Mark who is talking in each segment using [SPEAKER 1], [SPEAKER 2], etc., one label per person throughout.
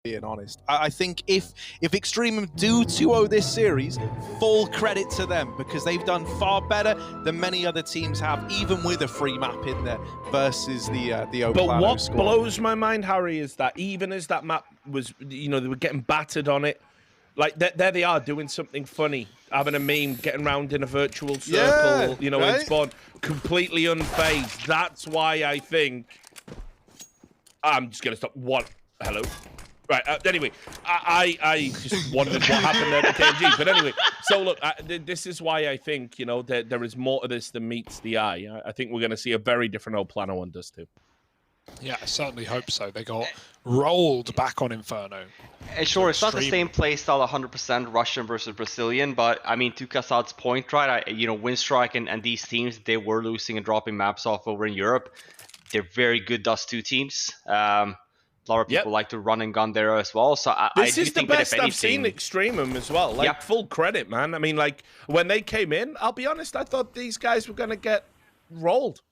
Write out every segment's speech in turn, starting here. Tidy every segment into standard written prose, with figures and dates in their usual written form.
[SPEAKER 1] being honest. I think if EXTREMUM do 2-0 this series, full credit to them, because they've done far better than many other teams have, even with a free map in there versus the Plano
[SPEAKER 2] But what
[SPEAKER 1] squad.
[SPEAKER 2] blows my mind, Harry, is that even as that map was, they were getting battered on it, like there they are doing something funny, having a meme, getting around in a virtual circle,
[SPEAKER 1] Yeah,
[SPEAKER 2] in
[SPEAKER 1] right?
[SPEAKER 2] spawn, completely unfazed. That's why I think I'm just gonna stop. Hello. Right. Anyway, I just wondered what happened there to KMG. But anyway, so look, this is why I think that there is more to this than meets the eye. I think we're going to see a very different old Plano on Dust 2.
[SPEAKER 3] Yeah, I certainly hope so. They got rolled back on Inferno.
[SPEAKER 4] And sure, it's not the same playstyle 100% Russian versus Brazilian, but I mean, to Kassad's point, right? Winstrike and these teams, they were losing and dropping maps off over in Europe. They're very good Dust 2 teams. A lot of people like to run and gun there as well. So
[SPEAKER 2] this
[SPEAKER 4] I
[SPEAKER 2] is
[SPEAKER 4] do think
[SPEAKER 2] the best
[SPEAKER 4] that if
[SPEAKER 2] I've seen EXTREMUM as well. Like, full credit, man. I mean, like, when they came in, I'll be honest, I thought these guys were going to get rolled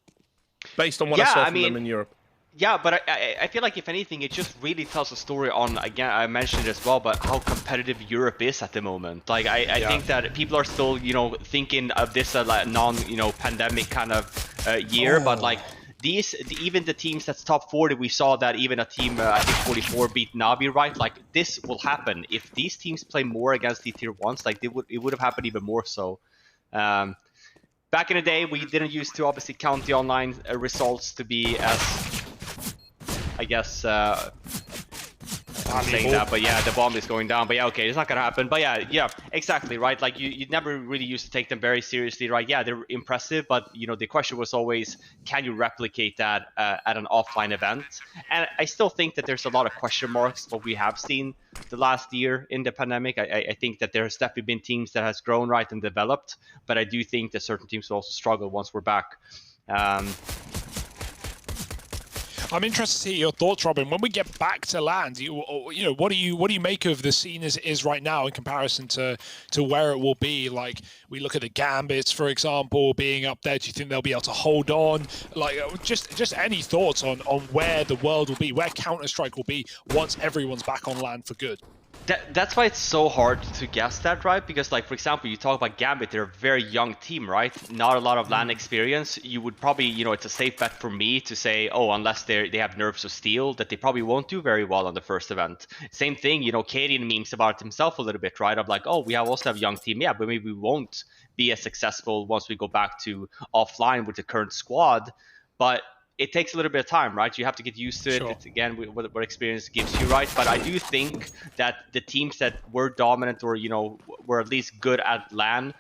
[SPEAKER 2] based on what I saw from them in Europe.
[SPEAKER 4] Yeah, but I feel like, if anything, it just really tells a story on, again, I mentioned it as well, but how competitive Europe is at the moment. Like, I think that people are still, thinking of this as like pandemic kind of year, but like, even the teams that's top 40, we saw that even a team, I think 44 beat Navi, right? Like, this will happen. If these teams play more against the tier 1s, like, it would have happened even more so. Back in the day, we didn't used to obviously count the online results to be as, I guess, I'm saying that, but yeah, the bomb is going down. But yeah, okay, it's not gonna happen. But yeah, exactly, right? Like, you never really used to take them very seriously, right? Yeah, they're impressive, but the question was always, can you replicate that at an offline event? And I still think that there's a lot of question marks what we have seen the last year in the pandemic. I think that there's definitely been teams that has grown, right, and developed, but I do think that certain teams will also struggle once we're back.
[SPEAKER 3] I'm interested to hear your thoughts, Robin. When we get back to land, what do you make of the scene as it is right now in comparison to where it will be? Like, we look at the Gambits, for example, being up there. Do you think they'll be able to hold on? Like, just any thoughts on where the world will be, where Counter-Strike will be once everyone's back on land for good?
[SPEAKER 4] That's why it's so hard to guess that, right? Because, like, for example, you talk about Gambit, they're a very young team, right? Not a lot of LAN experience. You would probably, it's a safe bet for me to say, oh, unless they have nerves of steel, that they probably won't do very well on the first event. Same thing, Cadian memes about it himself a little bit, right? Of like, oh, we also have a young team, yeah, but maybe we won't be as successful once we go back to offline with the current squad. But it takes a little bit of time, right? You have to get used to it. It's, again, what experience gives you, right? But I do think that the teams that were dominant or, were at least good at LAN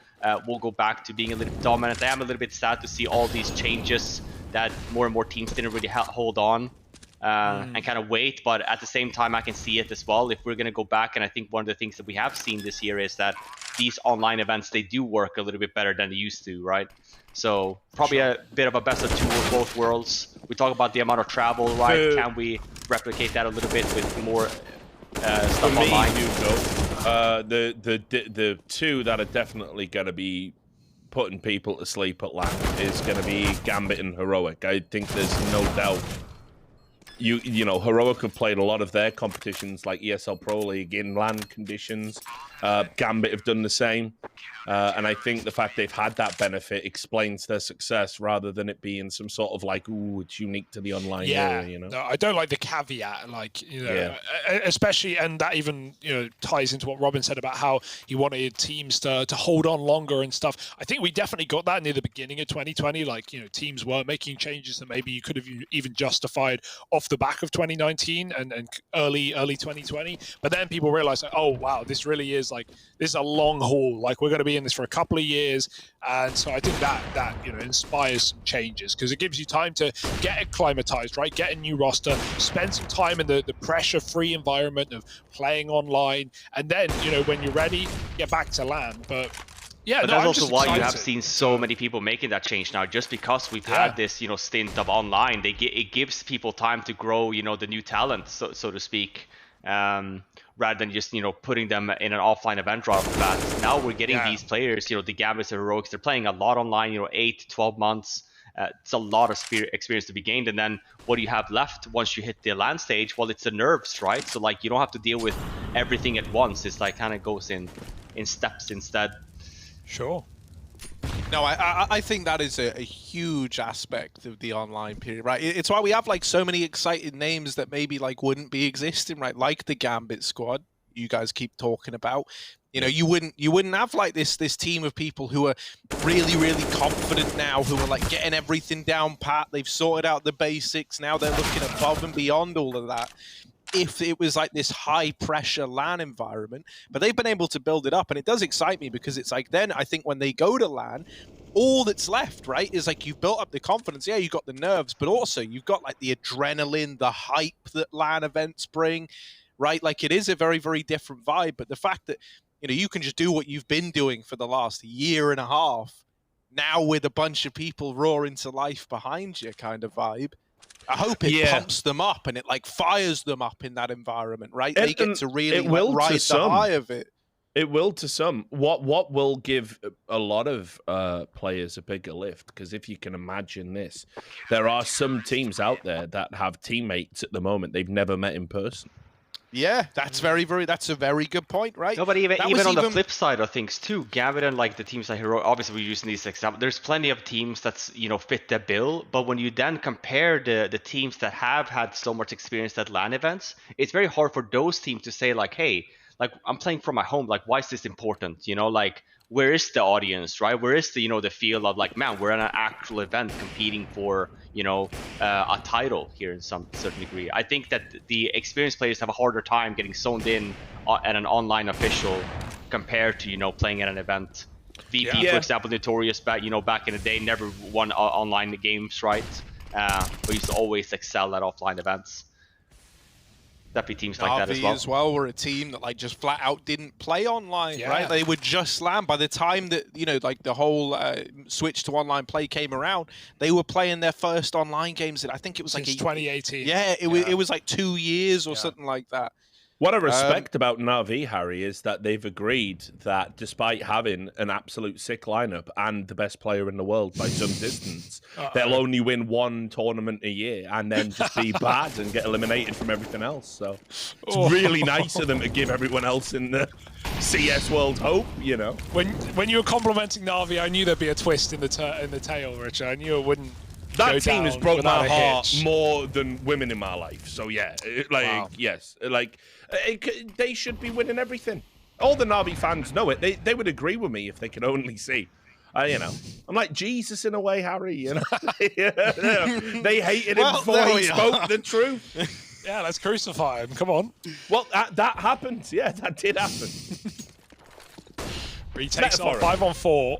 [SPEAKER 4] will go back to being a little bit dominant. I am a little bit sad to see all these changes that more and more teams didn't really hold on and kind of wait. But at the same time, I can see it as well. If we're going to go back, and I think one of the things that we have seen this year is that these online events, they do work a little bit better than they used to, right? So probably a bit of a best of two of both worlds. We talk about the amount of travel, right? Can we replicate that a little bit with more stuff online?
[SPEAKER 2] The two that are definitely going to be putting people to sleep at LAN is going to be Gambit and Heroic. I think there's no doubt. Heroic have played a lot of their competitions like ESL Pro League in LAN conditions. Gambit have done the same. And I think the fact they've had that benefit explains their success rather than it being some sort of like, ooh, it's unique to the online era,
[SPEAKER 3] No, I don't like the caveat, like, especially, and that even, ties into what Robin said about how he wanted teams to hold on longer and stuff. I think we definitely got that near the beginning of 2020. Like, teams weren't making changes that maybe you could have even justified off the back of 2019 and early 2020. But then people realized, like, oh, wow, this really is like, this is a long haul. Like, we're going to be in this for a couple of years. And so I think that inspires some changes, because it gives you time to get acclimatized, right? Get a new roster, spend some time in the pressure-free environment of playing online, and then, when you're ready, get back to LAN. But yeah,
[SPEAKER 4] but that's also why you have seen so many people making that change now, just because we've had this, stint of online. It gives people time to grow, the new talent, so to speak. Rather than just, putting them in an offline event right off the bat. Now we're getting these players, the Gambits and Heroics, they're playing a lot online, 8 to 12 months. It's a lot of experience to be gained. And then what do you have left once you hit the LAN stage? Well, it's the nerves, right? So like you don't have to deal with everything at once. It's like kind of goes in steps instead.
[SPEAKER 3] Sure.
[SPEAKER 1] No, I think that is a huge aspect of the online period, right? It's why we have like so many exciting names that maybe like wouldn't be existing, right? Like the Gambit squad you guys keep talking about. You know, you wouldn't have like this team of people who are really, really confident now, who are like getting everything down pat. They've sorted out the basics. Now they're looking above and beyond all of that. If it was like this high pressure LAN environment, but they've been able to build it up, and it does excite me because it's like then I think when they go to LAN, all that's left, right, is like you've built up the confidence. Yeah, you've got the nerves, but also you've got like the adrenaline, the hype that LAN events bring, right? Like it is a very, very different vibe. But the fact that, you know, you can just do what you've been doing for the last year and a half now with a bunch of people roaring to life behind you kind of vibe. I hope it pumps them up and it like fires them up in that environment, right? They get to really like, ride the high of it.
[SPEAKER 2] It will to some. What will give a lot of players a bigger lift? Because if you can imagine this, there are some teams out there that have teammates at the moment they've never met in person.
[SPEAKER 1] Yeah, that's that's a very good point, right?
[SPEAKER 4] No, but even on the flip side of things too, Gambit and like the teams like Hero, obviously we're using these examples. There's plenty of teams that's, you know, fit the bill. But when you then compare the teams that have had so much experience at LAN events, it's very hard for those teams to say like, hey, like I'm playing from my home. Like, why is this important? You know, like where is the audience, right? Where is the, you know, the feel of like, man, we're in an actual event competing for, you know, a title here in some certain degree. I think that the experienced players have a harder time getting zoned in at an online official compared to, you know, playing at an event. VP, for example, notorious back in the day, never won online games, right? But used to always excel at offline events. That'd be teams like that as well.
[SPEAKER 1] Were a team that like just flat out didn't play online, right? They would just LAN. By the time that, you know, like the whole switch to online play came around, they were playing their first online games. I think it was
[SPEAKER 3] since
[SPEAKER 1] like
[SPEAKER 3] 2018.
[SPEAKER 1] Yeah, it was like 2 years or something like that.
[SPEAKER 2] What I respect about Na'Vi, Harry, is that they've agreed that despite having an absolute sick lineup and the best player in the world by some distance, they'll only win one tournament a year and then just be bad and get eliminated from everything else. So it's really nice of them to give everyone else in the CS world hope, you know.
[SPEAKER 3] When you were complimenting Na'Vi, I knew there'd be a twist in the tail, Richard. I knew it wouldn't.
[SPEAKER 2] That team has broke my heart more than women in my life. So yeah, yes, like they should be winning everything. All the Na'Vi fans know it. They would agree with me if they could only see. You know, I'm like Jesus in a way, Harry. You know, they hated him before he spoke the truth.
[SPEAKER 3] Yeah, let's crucify him. Come on.
[SPEAKER 2] Well, that happened. Yeah, that did happen.
[SPEAKER 3] Retakes off 5-on-4.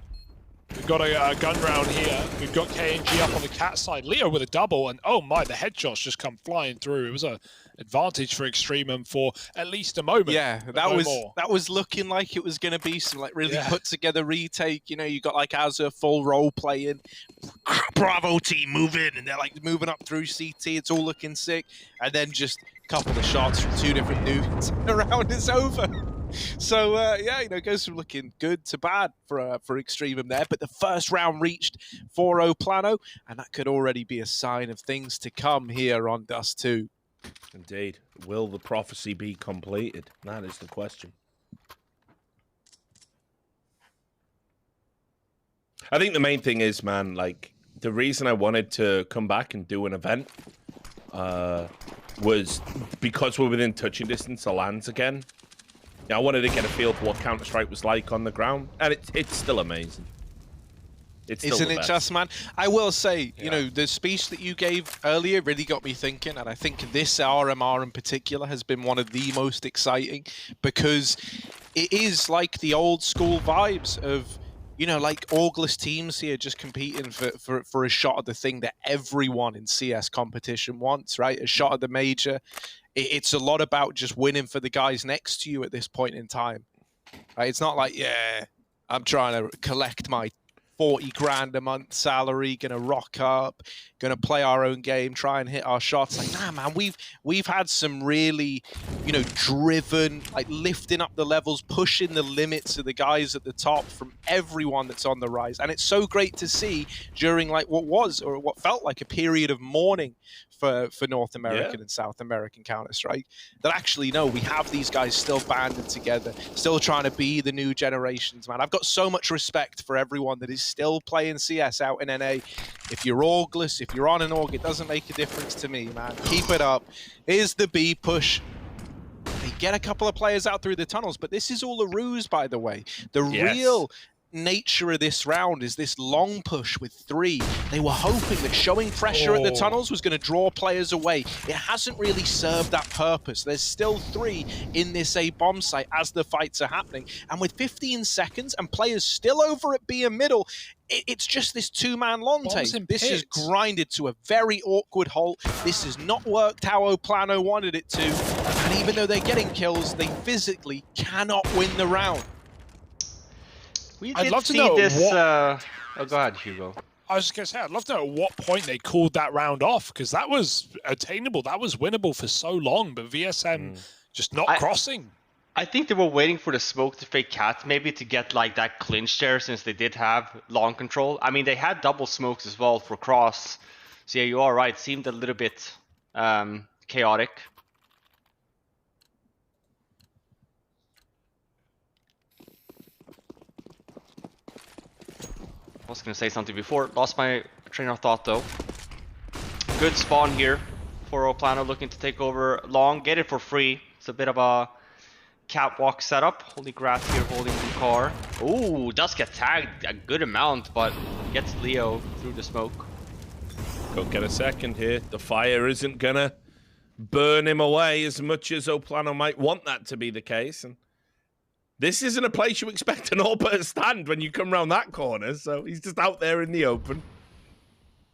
[SPEAKER 3] We've got a gun round here. We've got KNG up on the cat side. Leo with a double, and oh my, the headshots just come flying through. It was an advantage for EXTREMUM for at least a moment.
[SPEAKER 1] Yeah, that was looking like it was going to be some like really put together retake. You know, you got like Azure full role playing, Bravo team move in, and they're like moving up through CT. It's all looking sick, and then just a couple of shots from two different dudes. Around it's over. So yeah, you know, it goes from looking good to bad for EXTREMUM there. But the first round reached 4-0 Plano, and that could already be a sign of things to come here on Dust 2.
[SPEAKER 2] Indeed. Will the prophecy be completed? That is the question. I think the main thing is, man, like the reason I wanted to come back and do an event was because we're within touching distance of LANs again. Yeah, I wanted to get a feel for what Counter-Strike was like on the ground, and it's still amazing. It's still
[SPEAKER 1] Isn't it just, man? I will say, you know, the speech that you gave earlier really got me thinking, and I think this RMR in particular has been one of the most exciting because it is like the old school vibes of, you know, like Orgless teams here just competing for a shot at the thing that everyone in CS competition wants, right? A shot at the major. It's a lot about just winning for the guys next to you at this point in time. Right? It's not like, yeah, I'm trying to collect my 40 grand a month salary, gonna rock up, gonna play our own game, try and hit our shots. Like, nah, man, we've had some really, you know, driven, like lifting up the levels, pushing the limits of the guys at the top from everyone that's on the rise. And it's so great to see during like what felt like a period of mourning for North American and South American Counter-Strike, that actually, no, we have these guys still banded together, still trying to be the new generations, man. I've got so much respect for everyone that is still playing CS out in NA. If you're Augless, if you're on an Aug, it doesn't make a difference to me, man. Keep it up. Here's the B push. They get a couple of players out through the tunnels, but this is all a ruse, by the way. The real nature of this round is this long push with 3. They were hoping that showing pressure at the tunnels was going to draw players away. It hasn't really served that purpose. There's still 3 in this A bomb site as the fights are happening. And with 15 seconds and players still over at B and middle, it's just this 2-man long take. This is grinded to a very awkward halt. This has not worked how Plano wanted it to. And even though they're getting kills, they physically cannot win the round.
[SPEAKER 4] I'd love to know this. Oh, go ahead, Hugo.
[SPEAKER 3] I was just going to say, I'd love to know at what point they called that round off, because that was attainable. That was winnable for so long, but VSM just not crossing.
[SPEAKER 4] I think they were waiting for the smoke to fake cat, maybe to get like that clinch there, since they did have long control. I mean, they had double smokes as well for cross. So yeah, you are right. It seemed a little bit chaotic. I was going to say something before, lost my train of thought though. Good spawn here for Plano, looking to take over long, get it for free. It's a bit of a catwalk setup. Holy grass here holding the car. Ooh, does get tagged a good amount, but gets Leo through the smoke.
[SPEAKER 2] Go get a second here. The fire isn't gonna burn him away as much as Plano might want that to be the case. And this isn't a place you expect an all-but to stand when you come around that corner, so he's just out there in the open.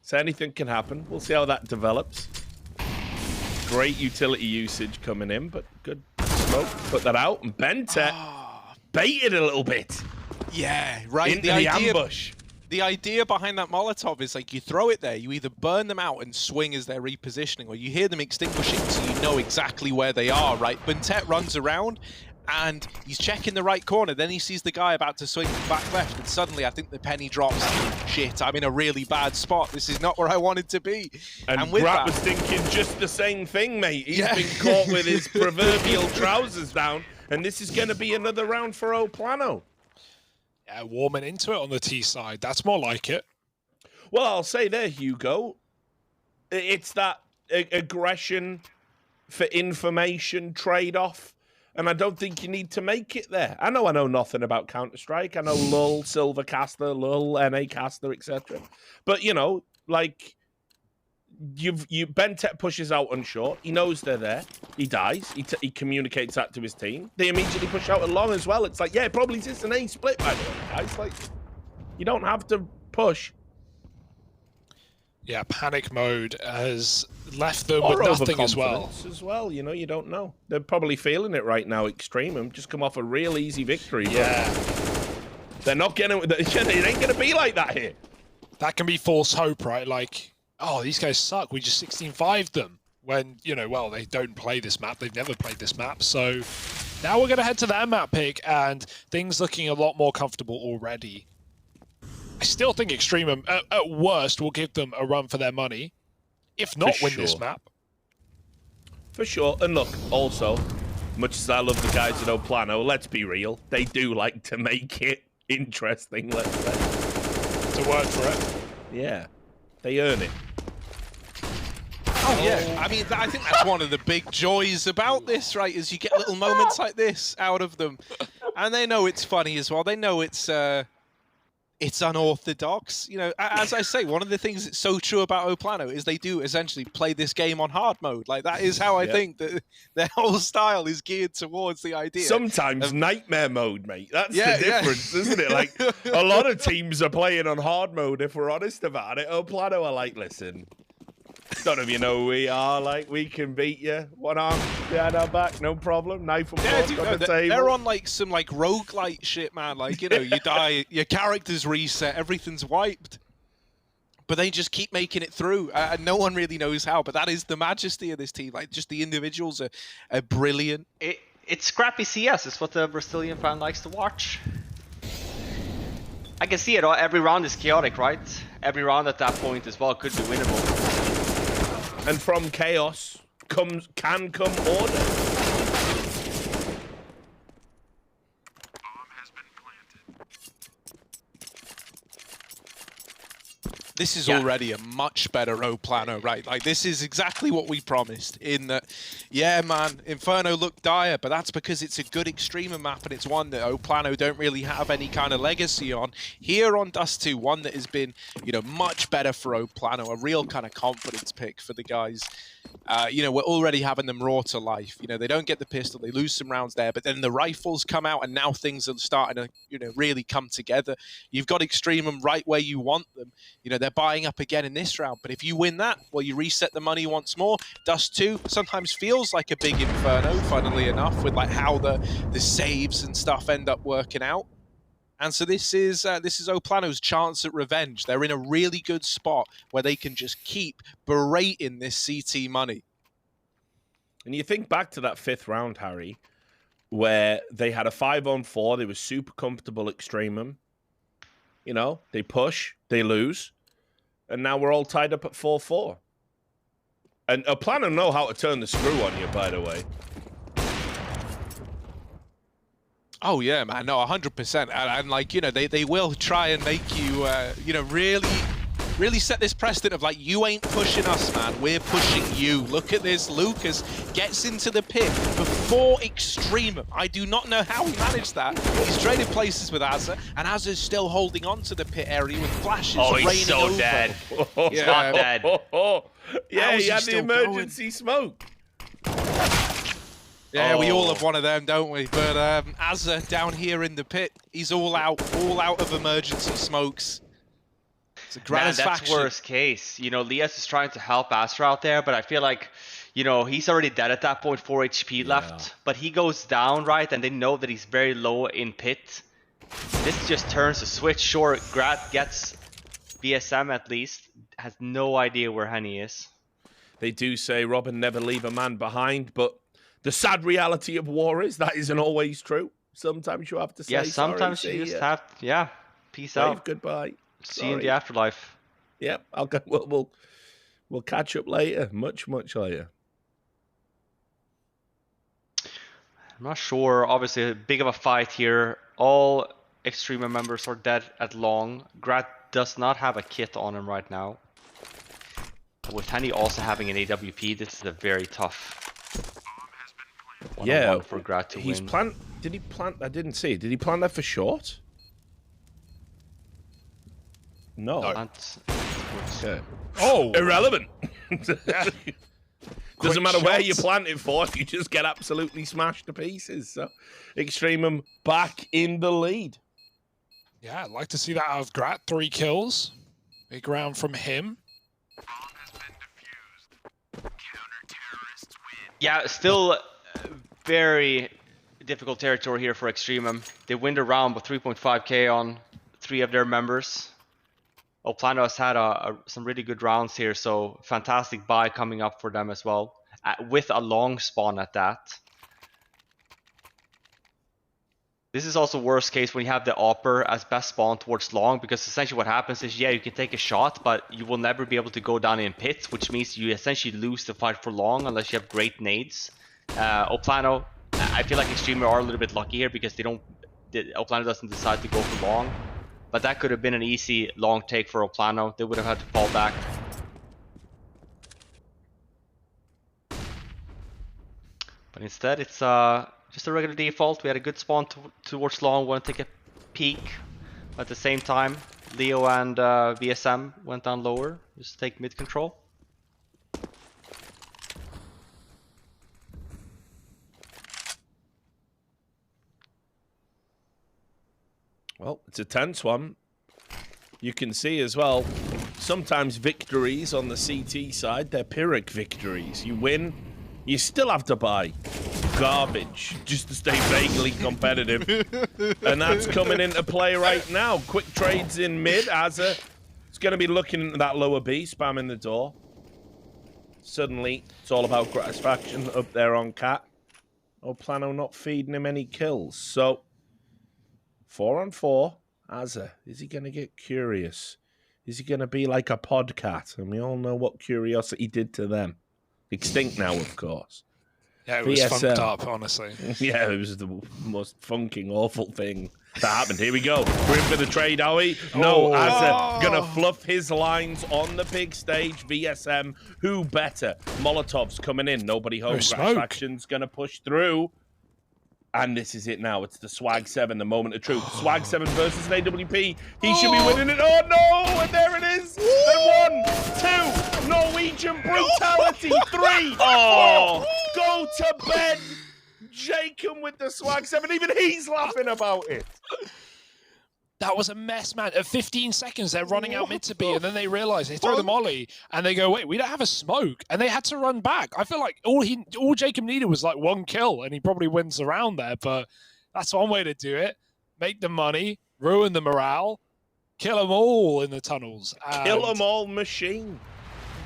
[SPEAKER 2] So anything can happen. We'll see how that develops. Great utility usage coming in, but good smoke. Put that out, and banter baited a little bit.
[SPEAKER 1] Yeah, right.
[SPEAKER 2] Into the ambush.
[SPEAKER 1] The idea behind that Molotov is like you throw it there, you either burn them out and swing as they're repositioning, or you hear them extinguishing so you know exactly where they are, right? Bantet runs around, and he's checking the right corner, then he sees the guy about to swing back left, and suddenly I think the penny drops. Shit, I'm in a really bad spot. This is not where I wanted to be.
[SPEAKER 2] And Grat was thinking just the same thing, mate. He's been caught with his proverbial trousers down, and this is going to be another round for Plano.
[SPEAKER 3] Yeah, warming into it on the T side. That's more like it.
[SPEAKER 2] Well, I'll say there, Hugo, it's that aggression for information trade-off. And I don't think you need to make it there. I know nothing about Counter-Strike. I know LUL, Silvercaster, LUL, NA Caster, etc. But, you know, like, Bentet pushes out on short. He knows they're there. He dies. He communicates that to his team. They immediately push out along as well. It's like, yeah, it probably is an A split, by the way, guys. Like, you don't have to push.
[SPEAKER 3] Yeah, panic mode has left them with nothing as well.
[SPEAKER 2] You know, you don't know. They're probably feeling it right now. EXTREMUM just come off a real easy victory.
[SPEAKER 3] Yeah.
[SPEAKER 2] They're not getting it. It ain't going to be like that here.
[SPEAKER 3] That can be false hope, right? Like, oh, these guys suck. We just 16-5'd them. When, you know, well, they don't play this map. They've never played this map. So now we're going to head to their map pick, and things looking a lot more comfortable already. I still think EXTREMUM, at worst, will give them a run for their money. If not, win this map.
[SPEAKER 2] For sure. And look, also, much as I love the guys at Plano, let's be real. They do like to make it interesting, let's say.
[SPEAKER 3] It's a word for it.
[SPEAKER 2] Yeah. They earn it.
[SPEAKER 1] Oh, yeah. I mean, I think that's one of the big joys about this, right, is you get little moments like this out of them. And they know it's funny as well. They know it's unorthodox. You know, as I say, one of the things that's so true about Plano is they do essentially play this game on hard mode. Like, that is how I think that their whole style is geared towards the idea.
[SPEAKER 2] Sometimes nightmare mode, mate. That's the difference, isn't it? Like, a lot of teams are playing on hard mode, if we're honest about it. Plano are like, listen, none of you know who we are. Like, we can beat you. One arm behind our back, no problem. Knife and fork on the table.
[SPEAKER 1] They're on like some like roguelite shit, man. Like, you know, you die, your character's reset, everything's wiped. But they just keep making it through, and no one really knows how. But that is the majesty of this team. Like, just the individuals are brilliant.
[SPEAKER 4] It's scrappy CS. It's what the Brazilian fan likes to watch. I can see it. Every round is chaotic, right? Every round at that point as well could be winnable.
[SPEAKER 2] And from chaos can come order.
[SPEAKER 1] This is already a much better Plano, right? Like, this is exactly what we promised in that, yeah, man, Inferno looked dire, but that's because it's a good Extrema map, and it's one that Plano don't really have any kind of legacy on. Here on Dust 2, one that has been, you know, much better for Plano, a real kind of confidence pick for the guys. You know, we're already having them raw to life. You know, they don't get the pistol, they lose some rounds there, but then the rifles come out, and now things are starting to, you know, really come together. You've got EXTREMUM right where you want them. You know, they're buying up again in this round, but if you win that, well, you reset the money once more. Dust 2 sometimes feels like a big Inferno, funnily enough, with like how the saves and stuff end up working out. And so this is Plano's chance at revenge. They're in a really good spot where they can just keep berating this CT money.
[SPEAKER 2] And you think back to that 5th round, Harry, where they had a 5-on-4. They were super comfortable EXTREMUM. You know, they push, they lose. And now we're all tied up at 4-4. And Plano know how to turn the screw on you, by the way.
[SPEAKER 1] Oh, yeah, man. No, 100%. And like, you know, they will try and make you, you know, really set this precedent of like, you ain't pushing us, man. We're pushing you. Look at this. Lucas gets into the pit before EXTREMUM. I do not know how he managed that. He's traded places with Azza, and Azza's still holding on to the pit area with flashes raining
[SPEAKER 4] he's so
[SPEAKER 1] over.
[SPEAKER 4] dead.
[SPEAKER 1] Yeah.
[SPEAKER 4] He's not dead.
[SPEAKER 2] Yeah, he had the
[SPEAKER 1] still
[SPEAKER 2] emergency smoke.
[SPEAKER 1] Yeah, we all have one of them, don't we? But Azza down here in the pit, he's all out of emergency smokes. It's a
[SPEAKER 4] Man,
[SPEAKER 1] gratisfaction.
[SPEAKER 4] that's worst case. You know, Lias is trying to help Astra out there, but I feel like, you know, he's already dead at that point, 4 HP left. But he goes down, right, and they know that he's very low in pit. This just turns the switch. Sure, Grat gets VSM at least, has no idea where Henny is.
[SPEAKER 2] They do say, Robin, never leave a man behind, but the sad reality of war is that isn't always true. Sometimes you have to say,
[SPEAKER 4] yeah, sometimes
[SPEAKER 2] sorry,
[SPEAKER 4] you just have, yeah, peace out.
[SPEAKER 2] Goodbye.
[SPEAKER 4] See you in the afterlife.
[SPEAKER 2] Yep, I'll go. We'll catch up later, much later.
[SPEAKER 4] I'm not sure. Obviously, a big of a fight here. All EXTREMUM members are dead at long. Grat does not have a kit on him right now. With Henny also having an AWP, this is a very tough one for Grat to win.
[SPEAKER 2] Did he plant? I didn't see. Did he plant that for short? No.
[SPEAKER 4] Okay.
[SPEAKER 3] Oh,
[SPEAKER 2] Irrelevant. Doesn't matter where you plant it for, you just get absolutely smashed to pieces. So, EXTREMUM back in the lead.
[SPEAKER 3] Yeah, I'd like to see that out of Grat. 3 kills. Big round from him.
[SPEAKER 4] Yeah, still very difficult territory here for EXTREMUM. They win the round with 3.5k on 3 of their members. Plano has had some really good rounds here, so fantastic buy coming up for them as well, with a long spawn at that. This is also worst case when you have the Opper as best spawn towards long, because essentially what happens is, yeah, you can take a shot, but you will never be able to go down in pits, which means you essentially lose the fight for long unless you have great nades. Plano, I feel like EXTREMUM are a little bit lucky here because Plano doesn't decide to go for long. But that could have been an easy long take for Plano. They would have had to fall back. But instead, it's just a regular default. We had a good spawn towards long. Want to take a peek. At the same time, Leo and VSM went down lower. Just take mid control.
[SPEAKER 2] Well, it's a tense one. You can see as well, sometimes victories on the CT side, they're Pyrrhic victories. You win, you still have to buy garbage just to stay vaguely competitive. And that's coming into play right now. Quick trades in mid. Azza is going to be looking at that lower B, spamming the door. Suddenly, it's all about gratisfaction up there on Cat. Plano not feeding him any kills. So, 4-on-4. Azza, is he going to get curious? Is he going to be like a podcat? And we all know what curiosity did to them. Extinct now, of course.
[SPEAKER 3] Yeah, it was funked up, honestly.
[SPEAKER 2] Yeah, it was the most funking, awful thing that happened. Here we go. We're in for the trade, are we? No, Azza going to fluff his lines on the big stage. VSM, who better? Molotov's coming in. Nobody home. Action's going to push through. And this is it now. It's the Swag 7, the moment of truth. Swag 7 versus an AWP. He should be winning it. Oh, no! And there it is. And 1, 2. Norwegian brutality. 3. Oh, go to bed. Jacob with the Swag 7. Even he's laughing about it.
[SPEAKER 3] That was a mess, man. At 15 seconds, they're running out mid to B, and then they realize they throw the molly, and they go, wait, we don't have a smoke, and they had to run back. I feel like all Jacob needed was like 1 kill, and he probably wins the round there, but that's one way to do it. Make the money, ruin the morale, kill them all in the tunnels.
[SPEAKER 2] Kill them all machine.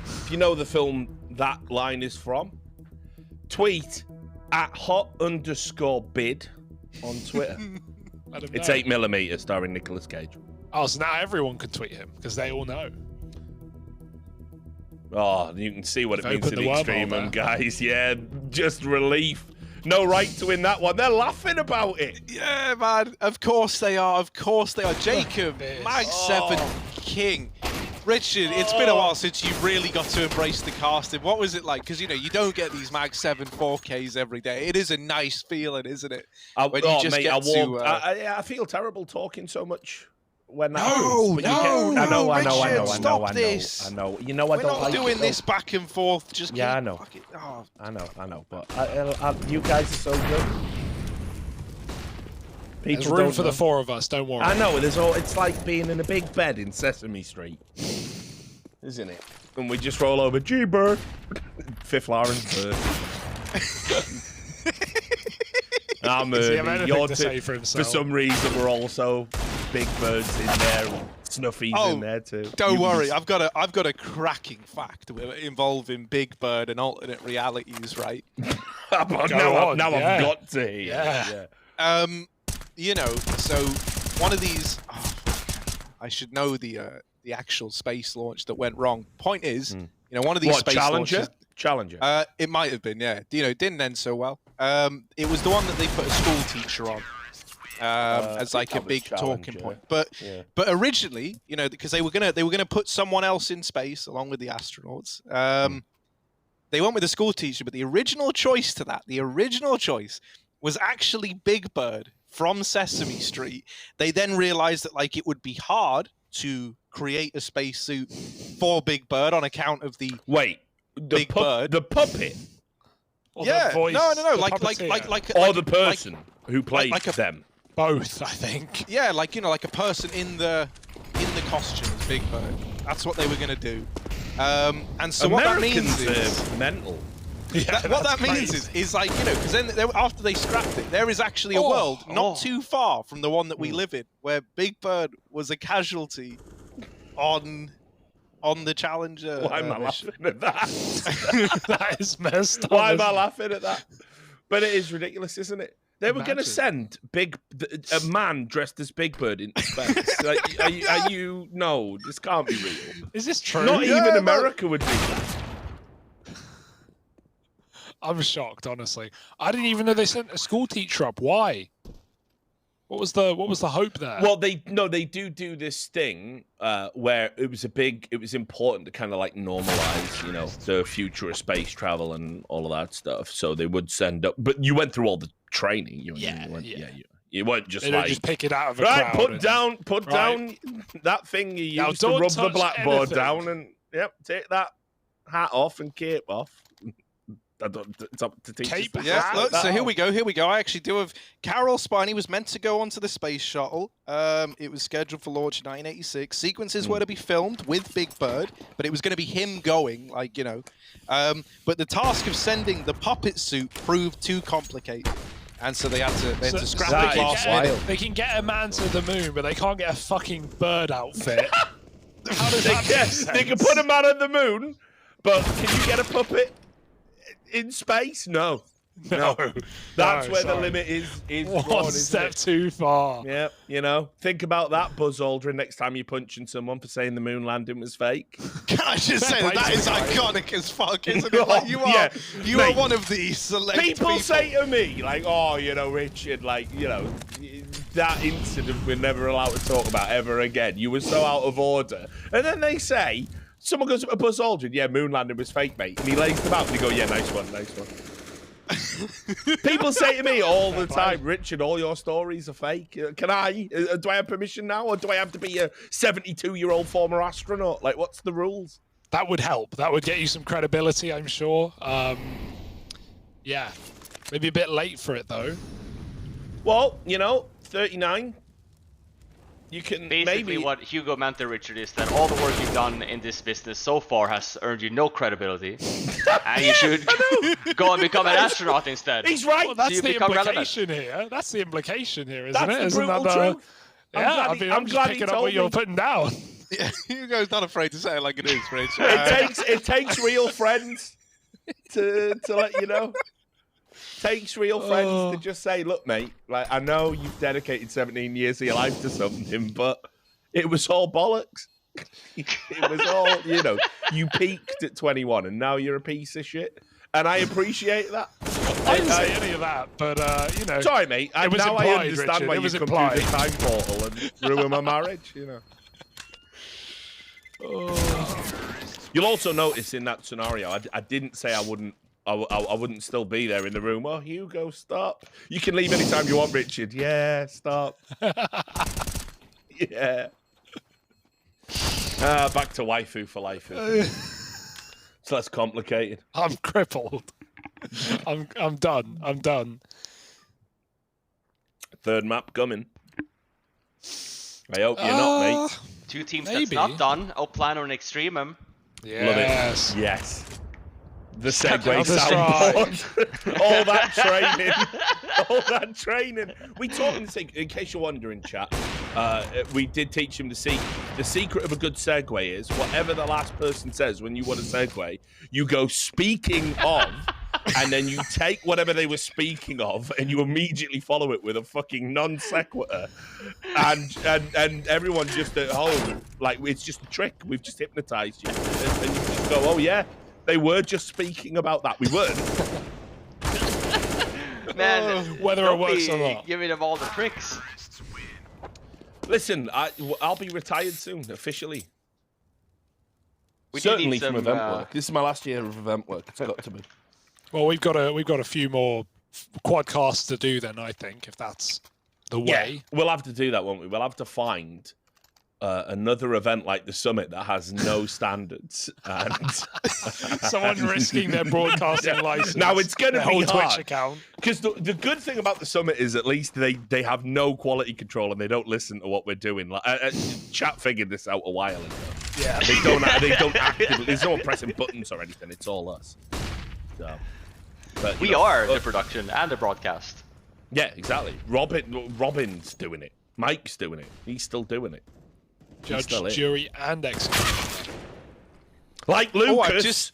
[SPEAKER 2] If you know the film that line is from, tweet at @hot_bid on Twitter. It's 8mm starring Nicolas Cage.
[SPEAKER 3] Oh, so now everyone can tweet him because they all know.
[SPEAKER 2] Oh, you can see what it means to the EXTREMUM guys. Yeah, just relief. No right to win that one. They're laughing about it.
[SPEAKER 1] Yeah, man. Of course they are. Of course they are. Jacob, Mag 7 King. Richard, it's been a while since you really got to embrace the casting. What was it like? Because, you know, you don't get these Mag 7 4Ks every day. It is a nice feeling, isn't it? When you just get to...
[SPEAKER 2] I feel terrible talking so much when that
[SPEAKER 1] happens. No, Richard, stop this.
[SPEAKER 2] I know. You know, I
[SPEAKER 1] We're
[SPEAKER 2] don't like
[SPEAKER 1] not doing this back and forth. Just
[SPEAKER 2] yeah, I know.
[SPEAKER 1] Fucking, oh.
[SPEAKER 2] I know. But you guys are so good.
[SPEAKER 3] There's room for the 4 of us, don't worry.
[SPEAKER 2] I know, it's like being in a big bed in Sesame Street. Isn't it? And we just roll over, G-Bird. Fifth Lawrence Bird. I'm for some reason, we're also Big Birds in there, Snuffy's in there too.
[SPEAKER 1] Don't worry, I've got a cracking fact involving Big Bird and alternate realities, right?
[SPEAKER 2] I've got to hear.
[SPEAKER 1] Yeah. You know, so one of these, I should know the actual space launch that went wrong. Point is, you know, one of these space launches.
[SPEAKER 2] Challenger.
[SPEAKER 1] It might have been, yeah. You know, it didn't end so well. It was the one that they put a school teacher on as like a big talking point. But originally, you know, because they were gonna put someone else in space along with the astronauts. They went with a school teacher, but the original choice was actually Big Bird from Sesame Street. They then realized that like it would be hard to create a spacesuit for Big Bird on account of the Big Bird,
[SPEAKER 2] the puppet.
[SPEAKER 1] Yeah,
[SPEAKER 3] voice,
[SPEAKER 1] no,
[SPEAKER 2] or the person who played them.
[SPEAKER 3] Both, I think.
[SPEAKER 1] Yeah, like, you know, like a person in the costume as Big Bird. That's what they were gonna do. And so what that means is
[SPEAKER 2] mental.
[SPEAKER 1] Yeah, what that means is like, you know, because then after they scrapped it, there is actually a world not too far from the one that we live in, where Big Bird was a casualty on the Challenger.
[SPEAKER 2] Why am I laughing at that?
[SPEAKER 3] That is messed up.
[SPEAKER 2] Why am I laughing at that? But it is ridiculous, isn't it? They were going to send a man dressed as Big Bird into space. Like, are you? No, this can't be real.
[SPEAKER 3] Is this true?
[SPEAKER 2] Not even America would do that.
[SPEAKER 3] I'm shocked, honestly. I didn't even know they sent a school teacher up. Why? What was the hope there?
[SPEAKER 2] Well, they do this thing where it was important to kind of like normalize, you know, the future of space travel and all of that stuff. So they would send up, but you went through all the training. You weren't just
[SPEAKER 3] they
[SPEAKER 2] like
[SPEAKER 3] just pick it out of a crowd.
[SPEAKER 2] Put down that thing you used to rub the blackboard down, and take that hat off and cape off. It's up to teachers.
[SPEAKER 1] Yeah, look, so here we go. I actually do have Carol Spiney was meant to go onto the space shuttle. It was scheduled for launch in 1986. Sequences were to be filmed with Big Bird, but it was going to be him going, like, you know. But the task of sending the puppet suit proved too complicated. And so they had to scrap it last minute.
[SPEAKER 3] They can get a man to the moon, but they can't get a fucking bird outfit. How does that make sense?
[SPEAKER 2] They can put a man on the moon, but can you get a puppet in space? No. No. That's
[SPEAKER 3] No,
[SPEAKER 2] where the
[SPEAKER 3] sorry.
[SPEAKER 2] limit is
[SPEAKER 3] One
[SPEAKER 2] drawn, isn't
[SPEAKER 3] step
[SPEAKER 2] it?
[SPEAKER 3] too far.
[SPEAKER 2] Yeah, you know, think about that, Buzz Aldrin, next time you're punching someone for saying the moon landing was fake.
[SPEAKER 1] Can I just say that
[SPEAKER 3] play
[SPEAKER 1] is
[SPEAKER 3] to the guy.
[SPEAKER 1] iconic as fuck, isn't it? Like, you are, you
[SPEAKER 2] Mate,
[SPEAKER 1] are one of these select
[SPEAKER 2] people say to me, like, oh, you know, Richard, like, you know, that incident we're never allowed to talk about ever again. You were so out of order. And then they say, someone goes up to Buzz Aldrin, yeah, moon landing was fake, mate. And he lays them out and they go, yeah, nice one, nice one. People say to me all the time, Richard, all your stories are fake. Can I? Do I have permission now? Or do I have to be a 72-year-old former astronaut? Like, what's the rules?
[SPEAKER 3] That would help. That would get you some credibility, I'm sure. Yeah. Maybe a bit late for it, though.
[SPEAKER 2] Well, you know, 39. You can
[SPEAKER 4] Basically,
[SPEAKER 2] maybe...
[SPEAKER 4] what Hugo meant there, Richard, is that all the work you've done in this business so far has earned you no credibility, and you should go and become an astronaut instead.
[SPEAKER 2] He's right.
[SPEAKER 3] Well, that's
[SPEAKER 4] you
[SPEAKER 3] the
[SPEAKER 4] become
[SPEAKER 3] implication here. That's the implication here, isn't
[SPEAKER 2] That's
[SPEAKER 3] it?
[SPEAKER 2] the
[SPEAKER 3] Isn't
[SPEAKER 2] brutal
[SPEAKER 3] that
[SPEAKER 2] truth.
[SPEAKER 3] Yeah, I mean, I'm just
[SPEAKER 2] glad he
[SPEAKER 3] picking up
[SPEAKER 2] told
[SPEAKER 3] what you're
[SPEAKER 2] me.
[SPEAKER 3] putting down.
[SPEAKER 1] Yeah, Hugo's not afraid to say it like it is, Rich.
[SPEAKER 2] It takes real friends to let you know. Takes real friends to just say, look, mate, like, I know you've dedicated 17 years of your life to something, but it was all bollocks. It was all, you know, you peaked at 21 and now you're a piece of shit. And I appreciate that.
[SPEAKER 3] I didn't say any of that, but, you know.
[SPEAKER 2] Sorry, mate.
[SPEAKER 3] It was
[SPEAKER 2] now
[SPEAKER 3] implied,
[SPEAKER 2] I understand
[SPEAKER 3] Richard.
[SPEAKER 2] why
[SPEAKER 3] It
[SPEAKER 2] you
[SPEAKER 3] was
[SPEAKER 2] come
[SPEAKER 3] implied.
[SPEAKER 2] through the time portal and ruin my marriage, you know. You'll also notice in that scenario, I didn't say I wouldn't still be there in the room. Oh, Hugo, stop. You can leave anytime you want, Richard. Yeah, stop. Yeah. Back to waifu for life. It's less complicated.
[SPEAKER 3] I'm crippled. I'm done. I'm done.
[SPEAKER 2] Third map coming. I hope you're not, mate.
[SPEAKER 4] Two teams
[SPEAKER 3] Maybe.
[SPEAKER 4] that's not done. Oh, Plano and EXTREMUM.
[SPEAKER 3] Yes.
[SPEAKER 2] Love it. Yes. The segue
[SPEAKER 3] Another
[SPEAKER 2] soundboard. All that training. All that training. We taught him, in case you're wondering, chat, we did teach him the secret of a good segue is whatever the last person says when you want a segue, you go speaking of, and then you take whatever they were speaking of, and you immediately follow it with a fucking non sequitur, and everyone just at home, like, it's just a trick. We've just hypnotized you, and you just go, oh yeah, they were just speaking about that. We weren't.
[SPEAKER 4] Man,
[SPEAKER 3] whether it works or not.
[SPEAKER 4] Giving them all the tricks.
[SPEAKER 2] Listen, I'll be retired soon, officially.
[SPEAKER 4] We do
[SPEAKER 2] Certainly
[SPEAKER 4] need
[SPEAKER 2] from
[SPEAKER 4] some,
[SPEAKER 2] event work. This is my last year of event work. It's got to be.
[SPEAKER 3] Well, we've got a few more quadcasts to do then, I think, if that's the way.
[SPEAKER 2] Yeah, we'll have to do that, won't we? We'll have to find another event like the Summit that has no standards and
[SPEAKER 3] Someone risking their broadcasting license.
[SPEAKER 2] Now it's going to
[SPEAKER 3] their
[SPEAKER 2] be
[SPEAKER 3] whole
[SPEAKER 2] hard.
[SPEAKER 3] Twitch account.
[SPEAKER 2] Because the good thing about the Summit is at least they have no quality control and they don't listen to what we're doing. Like, chat figured this out a while ago.
[SPEAKER 3] Yeah.
[SPEAKER 2] They don't actively. There's no one pressing buttons or anything. It's all us. So, but,
[SPEAKER 4] We are the production and the broadcast.
[SPEAKER 2] Yeah, exactly. Robin's doing it. Mike's doing it. He's still doing it.
[SPEAKER 3] Judge, jury, and executioner.
[SPEAKER 2] Like Lucas.
[SPEAKER 1] I just...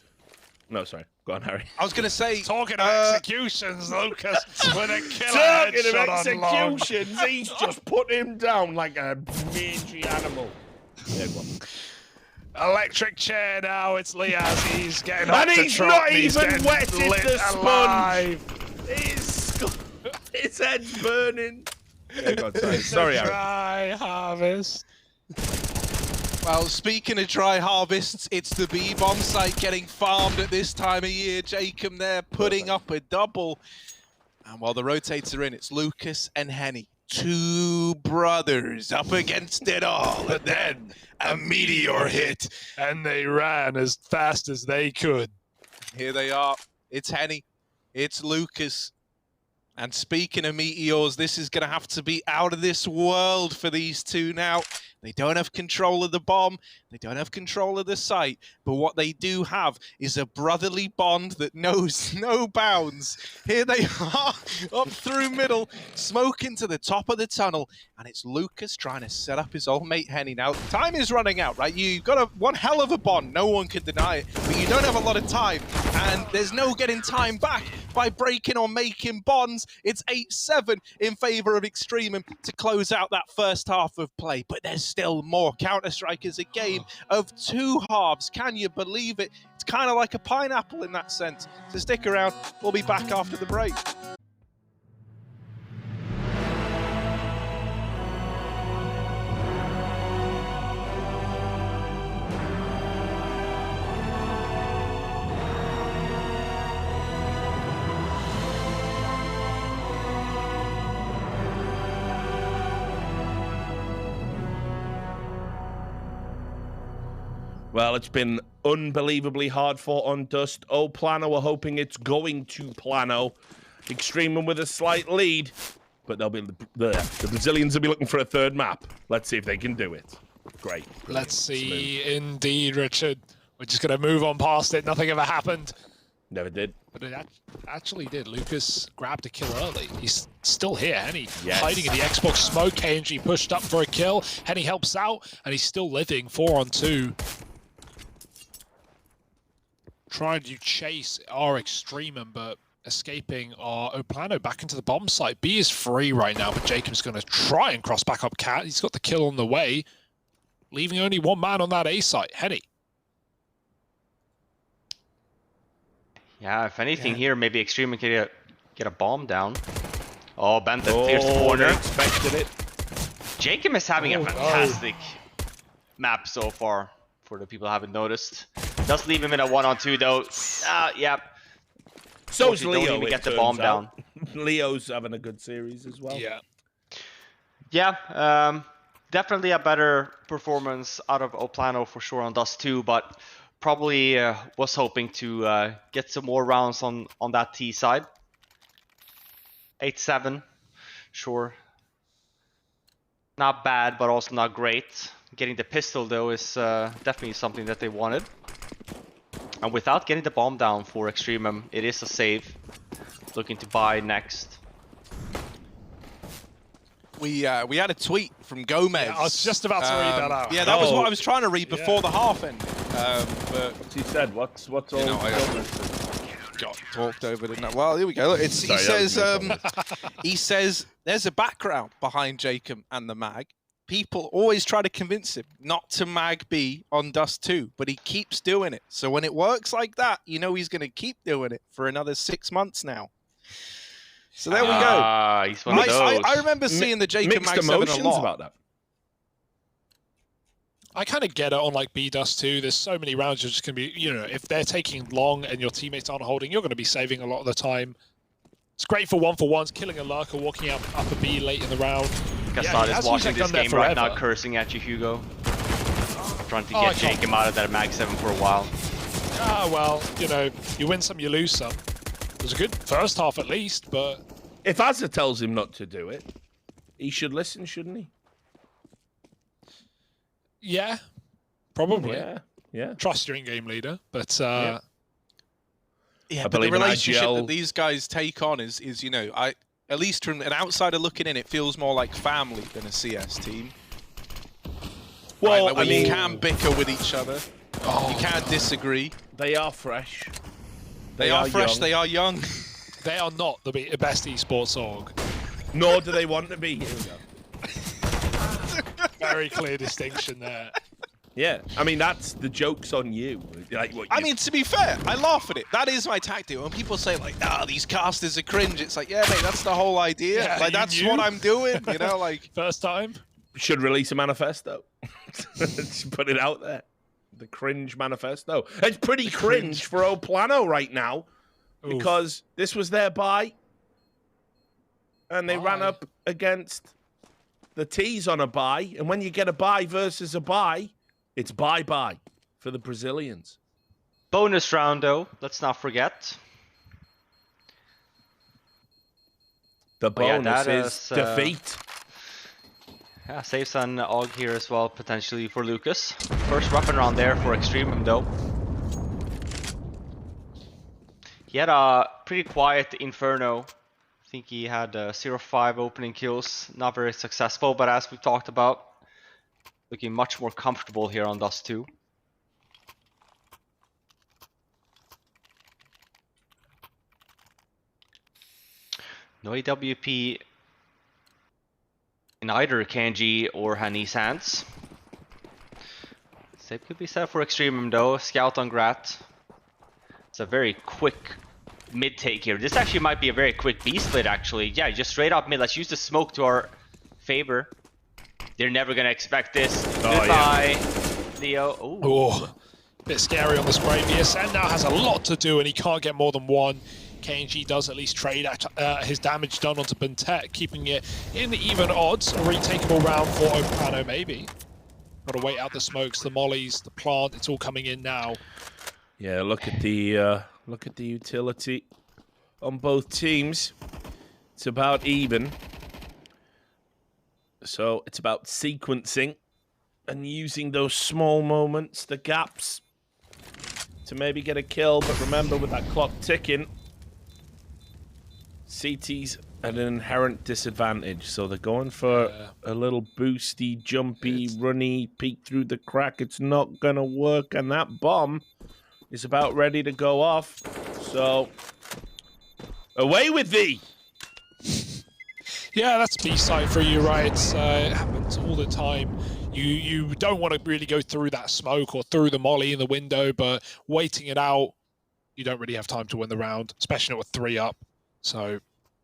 [SPEAKER 2] No, sorry. Go on, Harry.
[SPEAKER 1] I was going to say...
[SPEAKER 3] Talking of executions, Lucas, with a killer
[SPEAKER 2] Talking
[SPEAKER 3] headshot
[SPEAKER 2] of
[SPEAKER 3] on long.
[SPEAKER 2] executions, he's just put him down like a mangy animal. Yeah, go on.
[SPEAKER 3] Electric chair now, it's Liaz. He's getting
[SPEAKER 2] And
[SPEAKER 3] up to
[SPEAKER 2] he's
[SPEAKER 3] trot,
[SPEAKER 2] not
[SPEAKER 3] he's
[SPEAKER 2] even
[SPEAKER 3] getting
[SPEAKER 2] wetted
[SPEAKER 3] lit
[SPEAKER 2] the sponge.
[SPEAKER 3] alive.
[SPEAKER 2] His head's burning. Yeah, go on, sorry, Harry.
[SPEAKER 3] Dry harvest.
[SPEAKER 1] Well, speaking of dry harvests, it's the B-bomb site getting farmed at this time of year. Jacob there putting up a double. And while the rotates are in, it's Lucas and Henny. Two brothers up against it all. And then a meteor hit.
[SPEAKER 3] And they ran as fast as they could.
[SPEAKER 1] Here they are. It's Henny. It's Lucas. And speaking of meteors, this is going to have to be out of this world for these two now. They don't have control of the bomb. They don't have control of the site. But what they do have is a brotherly bond that knows no bounds. Here they are, up through middle, smoking to the top of the tunnel. And it's Lucas trying to set up his old mate Henny. Now, time is running out, right? You've got one hell of a bond. No one can deny it. But you don't have a lot of time. And there's no getting time back by breaking or making bonds. It's 8-7 in favor of EXTREMUM to close out that first half of play. But there's still more. Counter-Strike is a game of two halves. Can you believe it? It's kind of like a pineapple in that sense. So stick around. We'll be back after the break.
[SPEAKER 2] Well, it's been unbelievably hard fought on Dust. Oh, Plano are hoping it's going to Plano. EXTREMUM with a slight lead, but they'll be the Brazilians will be looking for a third map. Let's see if they can do it. Great.
[SPEAKER 3] Let's see. Smooth. Indeed, Richard. We're just going to move on past it. Nothing ever happened.
[SPEAKER 2] Never did.
[SPEAKER 3] But it actually did. Lucas grabbed a kill early. He's still here. Henny hiding in the Xbox smoke. KNG pushed up for a kill. Henny helps out, and he's still living. 4-on-2. Trying to chase our EXTREMUM, but escaping our Plano back into the bomb site. B is free right now, but Jacob's going to try and cross back up Cat. He's got the kill on the way, leaving only one man on that A site. Henny.
[SPEAKER 4] Yeah, if anything here, maybe EXTREMUM can get a bomb down. Oh, banter, fierce corner.
[SPEAKER 2] Expected it.
[SPEAKER 4] Jacob is having a fantastic map so far, for the people who haven't noticed. Does leave him in a 1-on-2 though. Yeah.
[SPEAKER 2] So's Leo.
[SPEAKER 4] Don't even get the bomb down.
[SPEAKER 2] Leo's having a good series as well.
[SPEAKER 3] Yeah.
[SPEAKER 4] Yeah. Definitely a better performance out of Plano for sure on Dust 2, but probably was hoping to get some more rounds on that T side. 8-7. Sure. Not bad, but also not great. Getting the pistol though is definitely something that they wanted. And without getting the bomb down for EXTREMUM, it is a save. Looking to buy next.
[SPEAKER 1] We had a tweet from Gomez.
[SPEAKER 3] Yeah, I was just about to read that out.
[SPEAKER 1] Yeah, that was what I was trying to read before the half end. But
[SPEAKER 2] what's he said? What's all?
[SPEAKER 1] You know, got talked over, didn't I? Well, here we go. Look, he says there's a background behind Jacob and the mag. People always try to convince him not to mag B on Dust 2, but he keeps doing it. So when it works like that, you know he's going to keep doing it for another 6 months now. So there we go.
[SPEAKER 4] He's one of those.
[SPEAKER 1] I remember seeing the Jacob mag 7 a lot.
[SPEAKER 2] About that.
[SPEAKER 3] I kind of get it on like B Dust 2. There's so many rounds you're just going to be, you know, if they're taking long and your teammates aren't holding, you're going to be saving a lot of the time. It's great for 1-for-1s, killing a lurker, walking up a B late in the round.
[SPEAKER 4] Gaston is watching this game right now, cursing at you, Hugo. Trying to get Jacob out of that mag 7 for a while.
[SPEAKER 3] Ah, well, you know, you win some, you lose some. It was a good first half at least, but...
[SPEAKER 2] If Azza tells him not to do it, he should listen, shouldn't he?
[SPEAKER 3] Yeah, probably.
[SPEAKER 2] Yeah.
[SPEAKER 3] Trust your in-game leader, but...
[SPEAKER 1] Yeah, but the relationship that these guys take on is you know, at least from an outsider looking in, it feels more like family than a CS team.
[SPEAKER 2] Well,
[SPEAKER 1] right? Like, you can bicker with each other. You can disagree.
[SPEAKER 2] They are fresh.
[SPEAKER 1] They are fresh. They are young.
[SPEAKER 3] They are not the best esports org.
[SPEAKER 2] Nor do they want to be. Here we go.
[SPEAKER 3] Very clear distinction there.
[SPEAKER 2] Yeah, I mean, that's the joke's on you. Like,
[SPEAKER 1] I mean, to be fair, I laugh at it. That is my tactic. When people say, like, these casters are cringe, it's like, yeah, mate, that's the whole idea.
[SPEAKER 3] Yeah,
[SPEAKER 1] like, that's what I'm doing, you know, like...
[SPEAKER 3] First time?
[SPEAKER 2] Should release a manifesto. Just put it out there. The cringe manifesto. It's pretty cringe for old Plano right now.
[SPEAKER 3] Oof.
[SPEAKER 2] Because this was their buy. And they ran up against the T's on a buy. And when you get a buy versus a buy... It's bye-bye for the Brazilians.
[SPEAKER 4] Bonus round, though. Let's not forget.
[SPEAKER 2] The bonus is defeat.
[SPEAKER 4] Yeah, saves an AUG here as well, potentially for Lucas. First weapon round there for EXTREMUM though. He had a pretty quiet Inferno. I think he had 0-5 opening kills, not very successful, but as we've talked about, looking much more comfortable here on Dust 2. No AWP in either KNG or Hani's hands. Same could be said for EXTREMUM though. Scout on Grat. It's a very quick mid take here. This actually might be a very quick B split actually. Yeah, just straight up mid. Let's use the smoke to our favor. They're never gonna expect this. Goodbye, Leo.
[SPEAKER 3] Oh, bit scary on the spray. BSN now has a lot to do and he can't get more than one. KNG does at least trade his damage done onto banter, keeping it in the even odds. A retakeable round for Plano maybe. Got to wait out the smokes, the mollies, the plant. It's all coming in now.
[SPEAKER 2] Yeah, look at the utility on both teams. It's about even. So it's about sequencing and using those small moments, the gaps, to maybe get a kill. But remember, with that clock ticking, CT's at an inherent disadvantage. So they're going for a little boosty, jumpy, runny, peek through the crack. It's not going to work. And that bomb is about ready to go off. So away with thee.
[SPEAKER 3] Yeah, that's B-side for you, right? It happens all the time. You don't want to really go through that smoke or through the molly in the window, but waiting it out, you don't really have time to win the round, especially not with 3 up. So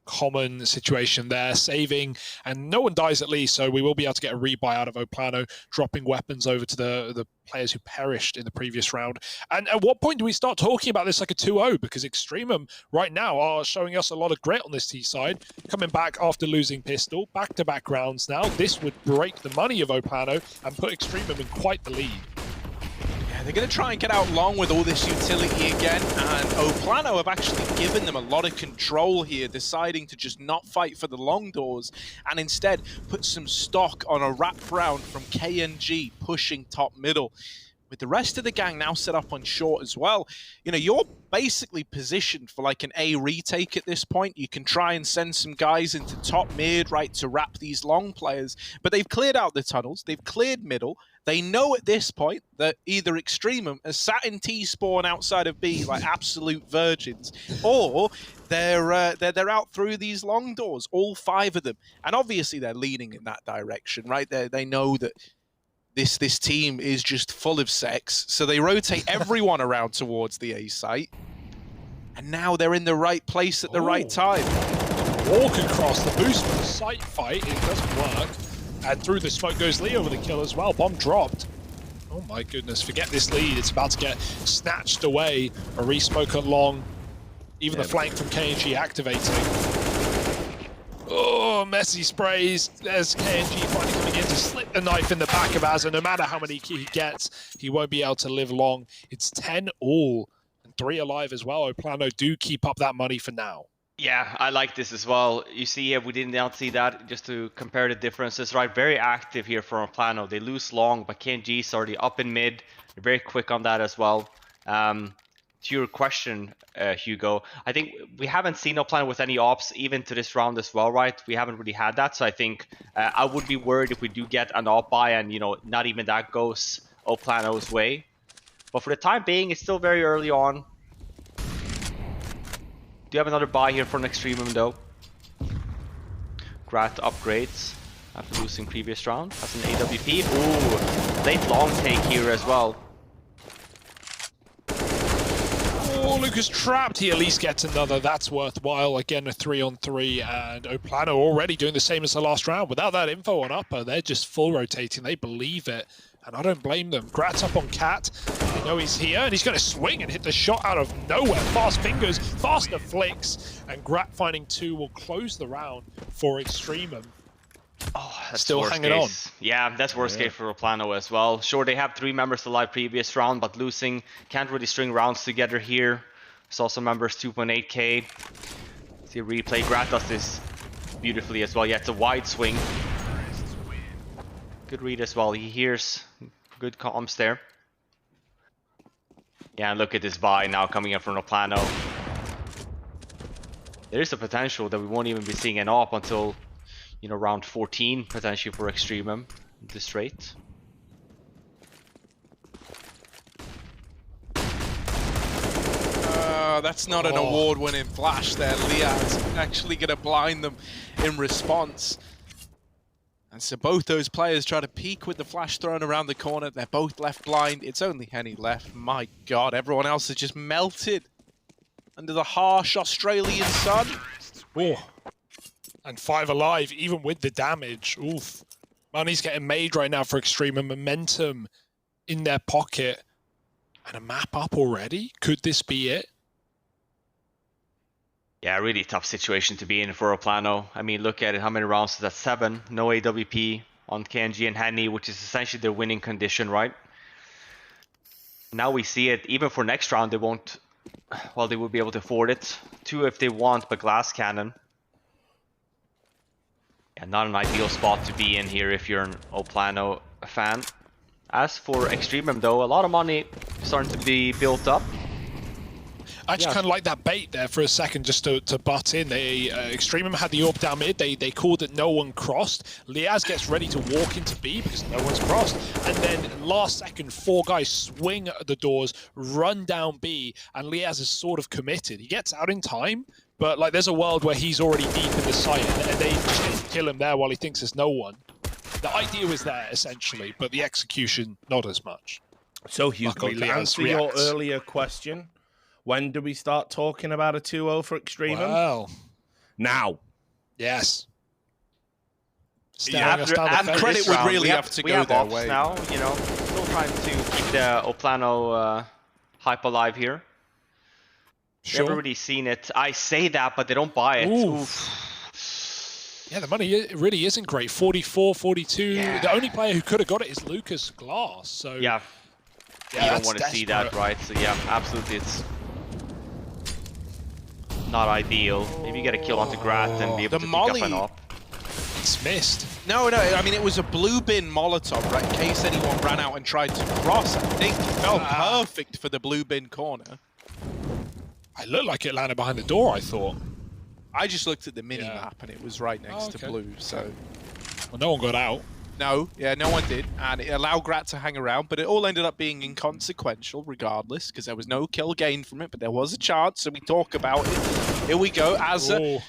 [SPEAKER 3] common situation there, saving, and no one dies at least, so we will be able to get a rebuy out of Plano, dropping weapons over to the players who perished in the previous round. And at what point do we start talking about this like a 2-0? Because EXTREMUM right now are showing us a lot of grit on this T side, coming back after losing pistol, back-to-back rounds now. This would break the money of Plano and put EXTREMUM in quite the lead.
[SPEAKER 1] They're going to try and get out long with all this utility again, and Plano have actually given them a lot of control here, deciding to just not fight for the long doors and instead put some stock on a wrap round from KNG pushing top middle. With the rest of the gang now set up on short as well, you know, you're basically positioned for like an A retake at this point. You can try and send some guys into top mid, right, to wrap these long players, but they've cleared out the tunnels, they've cleared middle. They know at this point that either EXTREMUM has sat in T-spawn outside of B like absolute virgins, or they're out through these long doors, all 5 of them. And obviously they're leaning in that direction, right? They know that this team is just full of sex, so they rotate everyone around towards the A site. And now they're in the right place at the right time.
[SPEAKER 3] Walk across the boost for the site fight, it doesn't work. And through the smoke goes Leo with a kill as well. Bomb dropped. Oh my goodness, forget this lead. It's about to get snatched away. A re-smoke along. Even the flank from KNG activating. Oh, messy sprays. There's KNG finally coming in to slip the knife in the back of Azza. No matter how many he gets, he won't be able to live long. It's 10 all and 3 alive as well. Plano do keep up that money for now.
[SPEAKER 4] Yeah, I like this as well. You see here, we did not see that, just to compare the differences, right? Very active here from Plano. They lose long, but KNG's already up in mid. They're very quick on that as well. To your question, Hugo, I think we haven't seen Plano with any ops, even to this round as well, right? We haven't really had that, so I think I would be worried if we do get an op buy and, you know, not even that goes Plano's way. But for the time being, it's still very early on. Do you have another buy here for an EXTREMUM though? Grat upgrades after losing previous round. That's an AWP. Ooh, late long take here as well.
[SPEAKER 3] Oh, Lucas trapped. He at least gets another. That's worthwhile. Again, a 3-on-3, and Plano already doing the same as the last round. Without that info on upper, they're just full rotating. They believe it, and I don't blame them. Grat's up on Cat. They know he's here, and he's going to swing and hit the shot out of nowhere. Fast fingers, faster flicks, and Grat finding 2 will close the round for EXTREMUM.
[SPEAKER 4] Oh, that's
[SPEAKER 3] still
[SPEAKER 4] worst
[SPEAKER 3] hanging
[SPEAKER 4] case. On. Yeah, that's worst case for Plano as well. Sure, they have 3 members alive previous round, but losing, can't really string rounds together here. Saw some members 2.8k. See a replay. Grat does this beautifully as well. Yeah, it's a wide swing. Good read as well. He hears good comms there. Yeah, and look at this buy now coming in from the Plano. There is a potential that we won't even be seeing an op until, you know, round 14 potentially for EXTREMUM this rate.
[SPEAKER 1] That's not an award-winning flash there. Liaz actually going to blind them in response. And so both those players try to peek with the flash thrown around the corner. They're both left blind. It's only Henny left. My God, everyone else has just melted under the harsh Australian sun.
[SPEAKER 3] Oh. And 5 alive, even with the damage. Oof. Money's getting made right now for EXTREMUM. Momentum in their pocket. And a map up already? Could this be it?
[SPEAKER 4] Yeah, really tough situation to be in for Plano. I mean, look at it. How many rounds is that? 7. No AWP on KNG and Henny, which is essentially their winning condition, right? Now we see it. Even for next round, they won't... Well, they will be able to afford it. 2 if they want, but glass cannon. Yeah, not an ideal spot to be in here if you're an Plano fan. As for EXTREMUM, though, a lot of money starting to be built up.
[SPEAKER 3] I just kind of like that bait there for a second, just to butt in. They EXTREMUM had the AWP down mid. They called that no one crossed. Liaz gets ready to walk into B because no one's crossed. And then last second, 4 guys swing at the doors, run down B, and Liaz is sort of committed. He gets out in time, but like there's a world where he's already deep in the site, and they just kill him there while he thinks there's no one. The idea was there, essentially, but the execution, not as much.
[SPEAKER 2] So, Hugo,
[SPEAKER 3] Luckily,
[SPEAKER 2] to
[SPEAKER 3] Liaz
[SPEAKER 2] answer your
[SPEAKER 3] reacts.
[SPEAKER 2] earlier question, when do we start talking about a 2-0 for EXTREMUM?
[SPEAKER 3] Well,
[SPEAKER 2] Now.
[SPEAKER 3] yes.
[SPEAKER 1] Yeah, and credit would really have to go their way.
[SPEAKER 4] Now, you know, still trying to keep the Plano hype alive here.
[SPEAKER 3] Sure.
[SPEAKER 4] Never really seen it. I say that, but they don't buy it. Oof.
[SPEAKER 3] Yeah, the money really isn't great. 44, 42.
[SPEAKER 4] Yeah.
[SPEAKER 3] The only player who could have got it is Lucas Glass. So
[SPEAKER 4] Yeah. You don't want to see that, right? So yeah, absolutely, it's not ideal. Maybe you get a kill onto Grat and be able to pick up an op.
[SPEAKER 3] It's missed.
[SPEAKER 1] No, I mean, it was a blue bin Molotov, right? In case anyone ran out and tried to cross. I think it felt perfect for the blue bin corner.
[SPEAKER 3] It looked like it landed behind the door, I thought.
[SPEAKER 1] I just looked at the mini-map and it was right next to blue, so...
[SPEAKER 3] Well, no one got out.
[SPEAKER 1] No, yeah, no one did, and it allowed Grat to hang around, but it all ended up being inconsequential regardless, because there was no kill gain from it, but there was a chance, so we talk about it. Here we go, Azza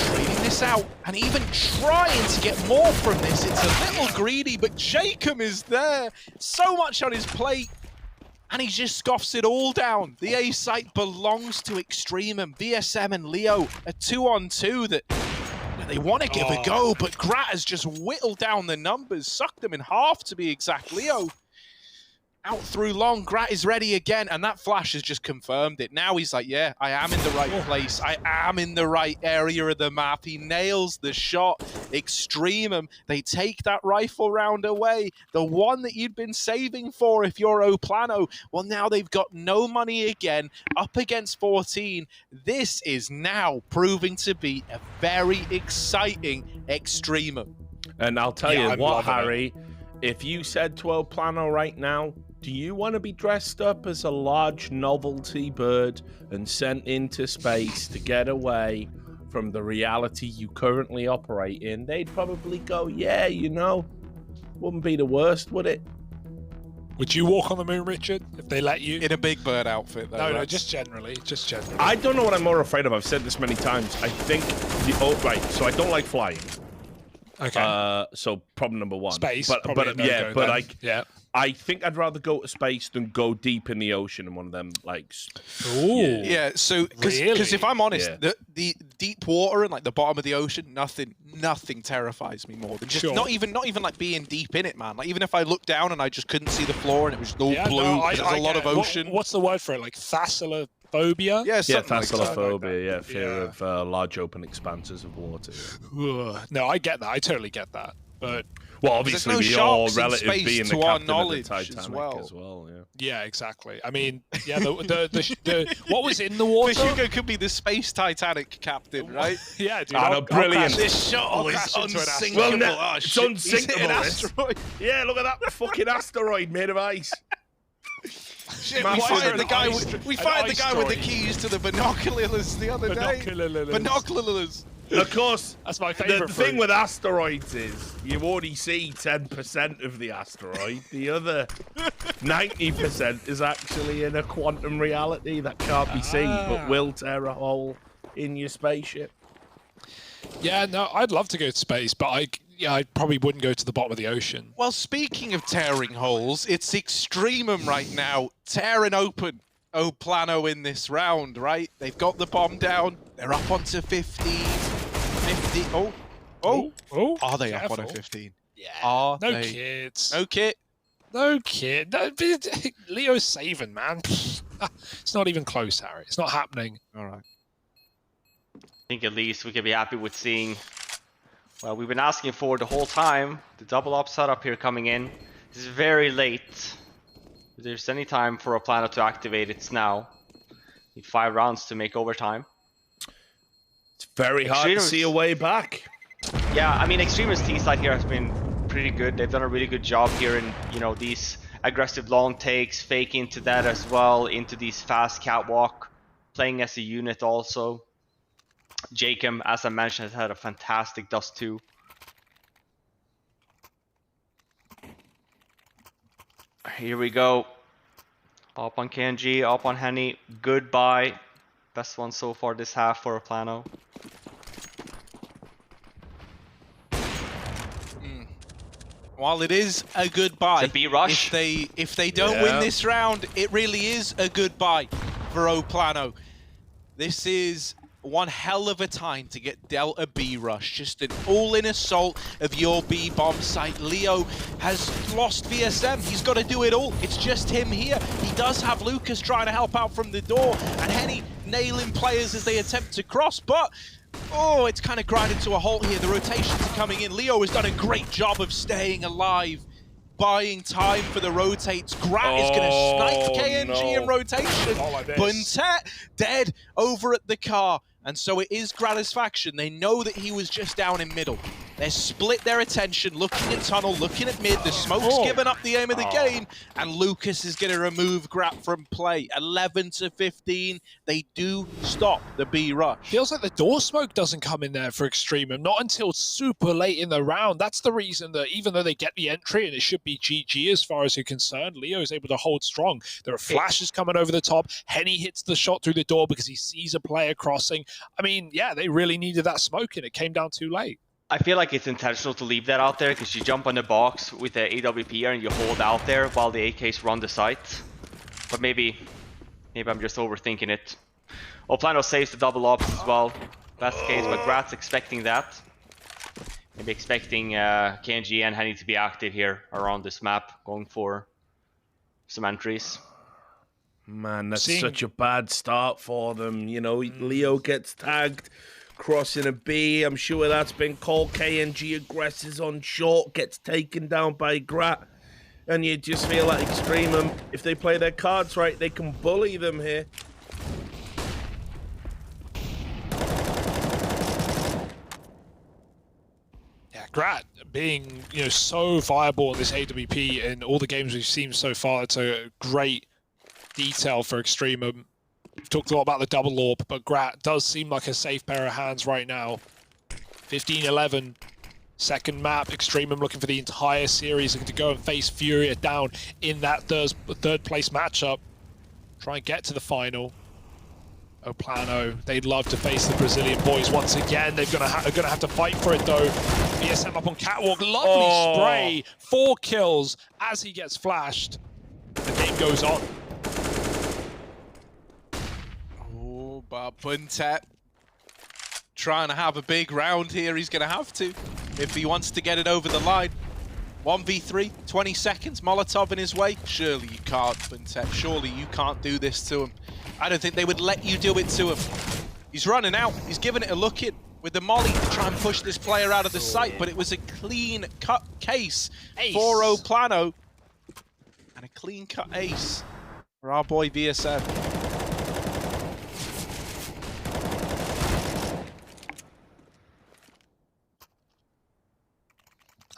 [SPEAKER 1] trading this out, and even trying to get more from this. It's a little greedy, but Jacob is there. So much on his plate, and he just scoffs it all down. The A site belongs to EXTREMUM. VSM and Leo, a 2-on-2 that they want to give a go, but Grat has just whittled down the numbers, sucked them in half to be exact. Leo out through long, Grat is ready again, and that flash has just confirmed it. Now he's like, yeah, I am in the right place. I am in the right area of the map. He nails the shot. EXTREMUM, they take that rifle round away, the one that you'd been saving for if you're Plano. Well, now they've got no money again, up against 14. This is now proving to be a very exciting EXTREMUM.
[SPEAKER 2] And I'll tell you what, Harry, if you said to Plano right now, do you want to be dressed up as a large novelty bird and sent into space to get away from the reality you currently operate in? They'd probably go, yeah, you know, wouldn't be the worst, would it?
[SPEAKER 3] Would you walk on the moon, Richard, if they let you?
[SPEAKER 1] In a big bird outfit, though.
[SPEAKER 3] No, just generally. Just generally.
[SPEAKER 2] I don't know what I'm more afraid of. I've said this many times. I think so I don't like flying.
[SPEAKER 3] Okay.
[SPEAKER 2] So problem number 1.
[SPEAKER 3] Space.
[SPEAKER 2] I think I'd rather go to space than go deep in the ocean in one of them, like...
[SPEAKER 3] Ooh.
[SPEAKER 1] Yeah, so... Because if I'm honest, the deep water and, like, the bottom of the ocean, nothing terrifies me more than just... Not even like, being deep in it, man. Like, even if I looked down and I just couldn't see the floor and it was just all blue, there's a lot of ocean.
[SPEAKER 3] What's the word for it? Like, thalassophobia?
[SPEAKER 1] Yeah,
[SPEAKER 2] thalassophobia, fear of large open expanses of water.
[SPEAKER 3] No, I get that. I totally get that. But...
[SPEAKER 2] Well, obviously,
[SPEAKER 1] no
[SPEAKER 2] we are
[SPEAKER 1] sharks in
[SPEAKER 2] relative
[SPEAKER 1] space
[SPEAKER 2] being
[SPEAKER 1] to
[SPEAKER 2] the
[SPEAKER 1] our
[SPEAKER 2] captain
[SPEAKER 1] knowledge
[SPEAKER 2] of the
[SPEAKER 1] as
[SPEAKER 2] Titanic
[SPEAKER 1] well.
[SPEAKER 2] yeah.
[SPEAKER 3] Yeah, exactly. I mean, yeah, the what was in the water?
[SPEAKER 1] The Hugo could be the space Titanic captain, right?
[SPEAKER 3] Yeah, dude.
[SPEAKER 2] I know, brilliant.
[SPEAKER 1] This shuttle is
[SPEAKER 3] crash into an
[SPEAKER 1] unsinkable.
[SPEAKER 3] asteroid.
[SPEAKER 2] Well,
[SPEAKER 1] Oh,
[SPEAKER 2] it's
[SPEAKER 1] shit. He's hit
[SPEAKER 2] unsinkable,
[SPEAKER 1] an
[SPEAKER 2] this.
[SPEAKER 1] asteroid.
[SPEAKER 2] Yeah, look at that fucking asteroid made of ice.
[SPEAKER 1] Shit,
[SPEAKER 2] Man,
[SPEAKER 1] we
[SPEAKER 2] why is
[SPEAKER 1] fired
[SPEAKER 2] there
[SPEAKER 1] the
[SPEAKER 2] an
[SPEAKER 1] guy.
[SPEAKER 3] ice-
[SPEAKER 1] We
[SPEAKER 3] an
[SPEAKER 1] fired the
[SPEAKER 3] ice
[SPEAKER 1] guy with the
[SPEAKER 3] droid?
[SPEAKER 1] keys to the binoculars the other day.
[SPEAKER 3] Binoculars.
[SPEAKER 1] Binoculars.
[SPEAKER 2] Of course,
[SPEAKER 3] That's my
[SPEAKER 2] the
[SPEAKER 3] favorite
[SPEAKER 2] thing
[SPEAKER 3] fruit.
[SPEAKER 2] with asteroids is you only see 10% of the asteroid. The other 90% is actually in a quantum reality that can't be seen, but will tear a hole in your spaceship.
[SPEAKER 3] Yeah, no, I'd love to go to space, but I probably wouldn't go to the bottom of the ocean.
[SPEAKER 1] Well, speaking of tearing holes, it's EXTREMUM right now, tearing open Plano in this round, right? They've got the bomb down. They're up onto 15. 50. Oh. Are they up on a 15?
[SPEAKER 3] Yeah.
[SPEAKER 1] Are
[SPEAKER 3] No
[SPEAKER 1] they?
[SPEAKER 3] kids.
[SPEAKER 1] No kit.
[SPEAKER 3] No kid. No, Leo's saving, man. It's not even close, Harry. It's not happening.
[SPEAKER 1] All right.
[SPEAKER 4] I think at least we can be happy with seeing, well, we've been asking for the whole time, the double up setup here coming in. This is very late. If there's any time for a Plano to activate, it's now. Need 5 rounds to make overtime.
[SPEAKER 2] It's very hard to see a way back.
[SPEAKER 4] Yeah, I mean, EXTREMUM's T side here has been pretty good. They've done a really good job here in, you know, these aggressive long takes, fake into that as well, into these fast catwalk, playing as a unit also. Jacob, as I mentioned, has had a fantastic Dust 2. Here we go. Up on KNG, up on Henny. Goodbye. Best one so far this half for a Plano.
[SPEAKER 1] While it is a goodbye,
[SPEAKER 4] It's a B rush.
[SPEAKER 1] if they don't win this round, it really is a goodbye for Plano. This is one hell of a time to get dealt a B rush. Just an all-in assault of your B bomb site. Leo has lost VSM. He's got to do it all. It's just him here. He does have Lucas trying to help out from the door, and Henny nailing players as they attempt to cross, but oh, it's kind of grinded to a halt here. The rotations are coming in. Leo has done a great job of staying alive, buying time for the rotates. Grat is going to snipe KNG in rotation. Buntet dead over at the car. And so it is Grata's faction. They know that he was just down in middle. They split their attention, looking at tunnel, looking at mid. The smoke's given up the aim of the game, and Lucas is going to remove Grat from play. 11 to 15. They do stop the B rush.
[SPEAKER 3] Feels like the door smoke doesn't come in there for EXTREMUM, not until super late in the round. That's the reason that even though they get the entry and it should be GG as far as you're concerned, Leo is able to hold strong. There are flashes coming over the top. Henny hits the shot through the door because he sees a player crossing. I mean, yeah, they really needed that smoke and it came down too late.
[SPEAKER 4] I feel like it's intentional to leave that out there because you jump on the box with the AWP and you hold out there while the AKs run the site. But maybe I'm just overthinking it. Plano saves the double ops as well. Best case, but Grat's expecting that. Maybe expecting KNG and Henny to be active here around this map, going for some entries.
[SPEAKER 2] Man, that's such a bad start for them. You know, Leo gets tagged, crossing a B. I'm sure that's been called. KNG aggresses on short, gets taken down by Grat. And you just feel like EXTREMUM, if they play their cards right, they can bully them here.
[SPEAKER 3] Yeah, Grat being, you know, so viable in this AWP in all the games we've seen so far. It's a great detail for EXTREMUM. We've talked a lot about the double AWP, but Grat does seem like a safe pair of hands right now. 15-11, second map. EXTREMUM looking for the entire series, looking to go and face Furia down in that third place matchup. Try and get to the final. Plano, they'd love to face the Brazilian boys once again. They're gonna have to fight for it though. VSM up on catwalk, lovely spray, 4 kills as he gets flashed. The game goes on.
[SPEAKER 1] But Buntet trying to have a big round here. He's going to have to if he wants to get it over the line. 1v3, 20 seconds, Molotov in his way. Surely you can't, Buntet. Surely you can't do this to him. I don't think they would let you do it to him. He's running out. He's giving it a look in. with the molly to try and push this player out of the sight, but it was a clean cut case for Plano. And a clean cut ace for our boy VSM.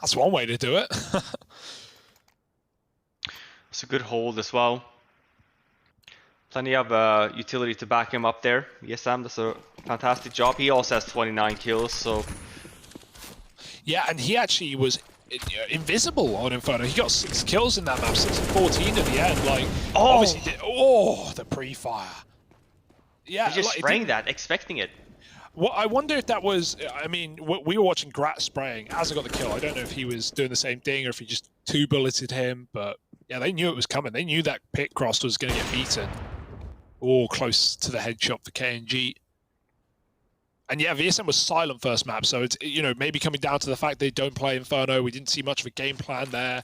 [SPEAKER 3] That's one way to do it.
[SPEAKER 4] It's a good hold as well. Plenty of utility to back him up there. ESM does a fantastic job. He also has 29 kills, so...
[SPEAKER 3] Yeah, and he actually was invisible on Inferno. He got 6 kills in that map, 6 and 14 at the end. Like, obviously, the pre-fire. Yeah,
[SPEAKER 4] he's just spraying that, expecting it.
[SPEAKER 3] Well, I wonder if that was, I mean, we were watching Grat spraying as I got the kill. I don't know if he was doing the same thing or if he just 2-bulleted him, but yeah, they knew it was coming. They knew that pit cross was going to get beaten. Oh, close to the headshot for KNG. And yeah, VSM was silent first map, so it's, you know, maybe coming down to the fact they don't play Inferno. We didn't see much of a game plan there.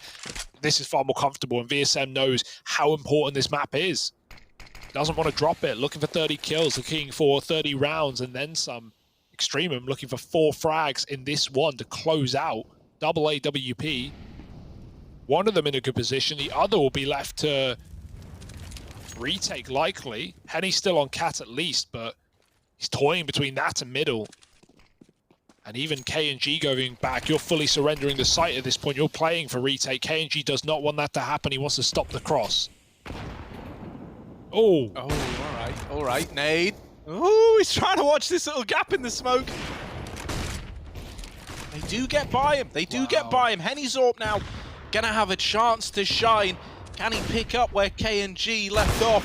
[SPEAKER 3] This is far more comfortable, and VSM knows how important this map is. Doesn't want to drop it, looking for 30 kills, looking for 30 rounds and then some. EXTREMUM looking for 4 frags in this one to close out. Double AWP. One of them in a good position, the other will be left to retake likely. Henny's still on Cat at least, but he's toying between that and middle. And even KNG going back, you're fully surrendering the site at this point. You're playing for retake. KNG does not want that to happen. He wants to stop the cross. Oh,
[SPEAKER 1] all right, nade. Oh, he's trying to watch this little gap in the smoke. They do get by him. They do get by him. Henny's up now. Gonna have a chance to shine. Can he pick up where KNG left off?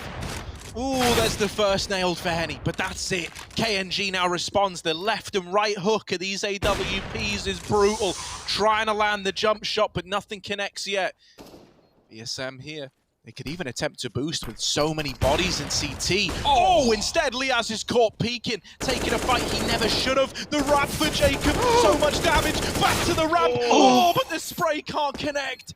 [SPEAKER 1] Ooh, there's the first nailed for Henny, but that's it. KNG now responds. The left and right hook of these AWPs is brutal. Trying to land the jump shot, but nothing connects yet. VSM here. They could even attempt to boost with so many bodies in CT. Oh, instead, Liaz is caught peeking, taking a fight he never should have. The wrap for Jacob, so much damage. Back to the ramp. Oh, but the spray can't connect.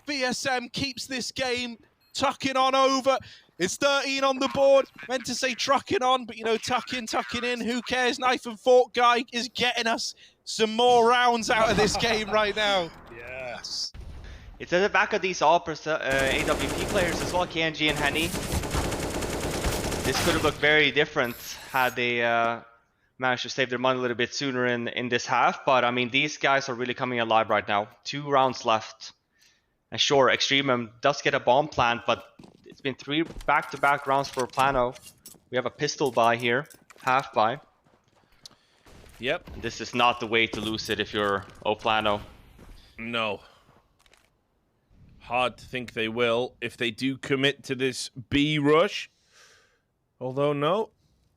[SPEAKER 1] VSM keeps this game tucking on over. It's 13 on the board. Meant to say trucking on, but you know, tucking in. Who cares? Knife and fork guy is getting us some more rounds out of this game right now.
[SPEAKER 3] yes.
[SPEAKER 4] It's at the back of these all AWP players as well, KNG and Henny. This could have looked very different had they managed to save their money a little bit sooner in this half. But I mean, these guys are really coming alive right now. 2 rounds left. And sure, EXTREMUM does get a bomb plant, but it's been 3 back-to-back rounds for Plano. We have a pistol buy here, half buy.
[SPEAKER 2] Yep.
[SPEAKER 4] This is not the way to lose it if you're Plano.
[SPEAKER 2] No. Hard to think they will if they do commit to this B rush. Although, no,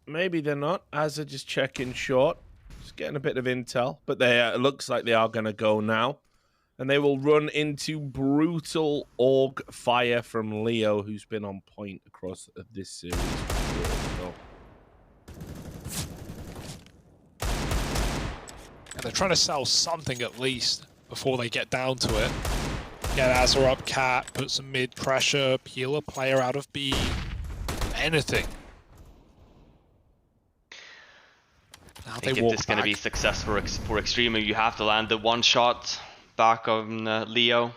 [SPEAKER 2] maybe they're not. As they're just checking short. Just getting a bit of intel. But it looks like they are going to go now. And they will run into brutal AUG fire from Leo, who's been on point across this series.
[SPEAKER 3] Yeah, they're trying to sell something at least before they get down to it. Get Azza up, Cat, put some mid pressure, peel a player out of B, anything.
[SPEAKER 4] I think if this is going to be success for EXTREMUM, you have to land the 1-shot back on Leo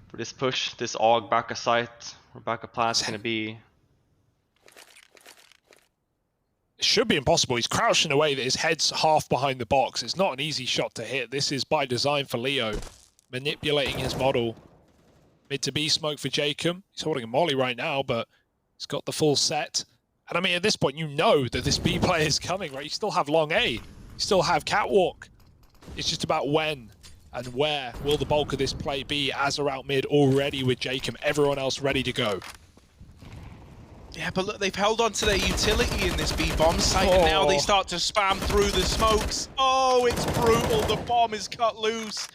[SPEAKER 4] for this push. This AUG back of sight or back of plant is going to be...
[SPEAKER 3] It should be impossible. He's crouching away, that his head's half behind the box. It's not an easy shot to hit. This is by design for Leo. Manipulating his model. Mid to B smoke for Jacob. He's holding a molly right now, but he's got the full set. And I mean, at this point, you know that this B player is coming, right? You still have long A. You still have catwalk. It's just about when and where will the bulk of this play be. Azza out mid already with Jacob. Everyone else ready to go.
[SPEAKER 1] Yeah, but look, they've held on to their utility in this B-bomb site, and now they start to spam through the smokes. Oh, it's brutal. The bomb is cut loose.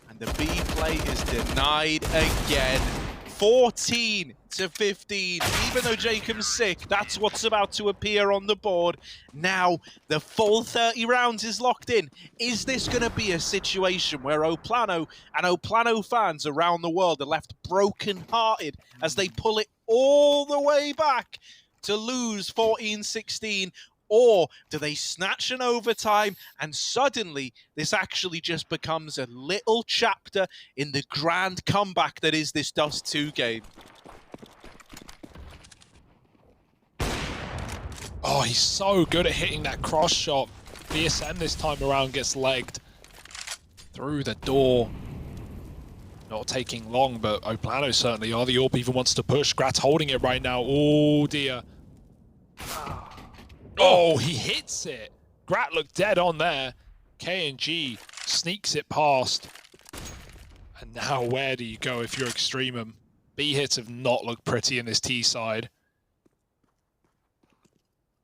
[SPEAKER 1] And the B play is denied again. 14 to 15. Even though Jacob's sick, that's what's about to appear on the board. Now, the full 30 rounds is locked in. Is this going to be a situation where Plano and Plano fans around the world are left broken-hearted as they pull it all the way back to lose 14-16? Or do they snatch an overtime and suddenly this actually just becomes a little chapter in the grand comeback that is this Dust 2 game?
[SPEAKER 3] Oh, he's so good at hitting that cross shot. BSM this time around gets legged through the door. Not taking long, but Plano certainly are. The AWP even wants to push. Grat's holding it right now. Oh, dear. Oh, he hits it. Grat looked dead on there. KNG sneaks it past. And now where do you go if you're EXTREMUM? B hits have not looked pretty in this T side.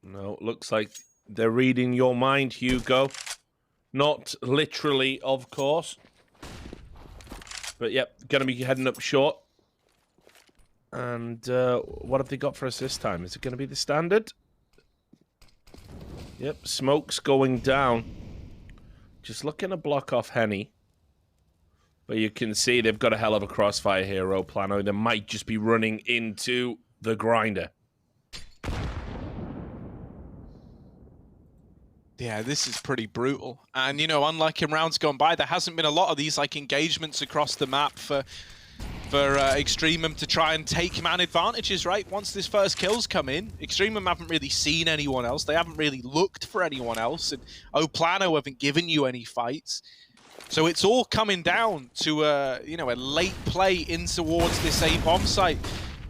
[SPEAKER 2] No, looks like they're reading your mind, Hugo. Not literally, of course. But yep, going to be heading up short. And what have they got for us this time? Is it going to be the standard? Yep, smoke's going down. Just looking to block off Henny. But you can see they've got a hell of a crossfire here, Plano. They might just be running into the grinder.
[SPEAKER 1] Yeah, this is pretty brutal. And, you know, unlike in rounds gone by, there hasn't been a lot of these, like, engagements across the map for EXTREMUM to try and take man advantages, right? Once this first kills come in, EXTREMUM haven't really seen anyone else. They haven't really looked for anyone else. And Plano haven't given you any fights. So it's all coming down to, you know, a late play in towards this A-bomb site.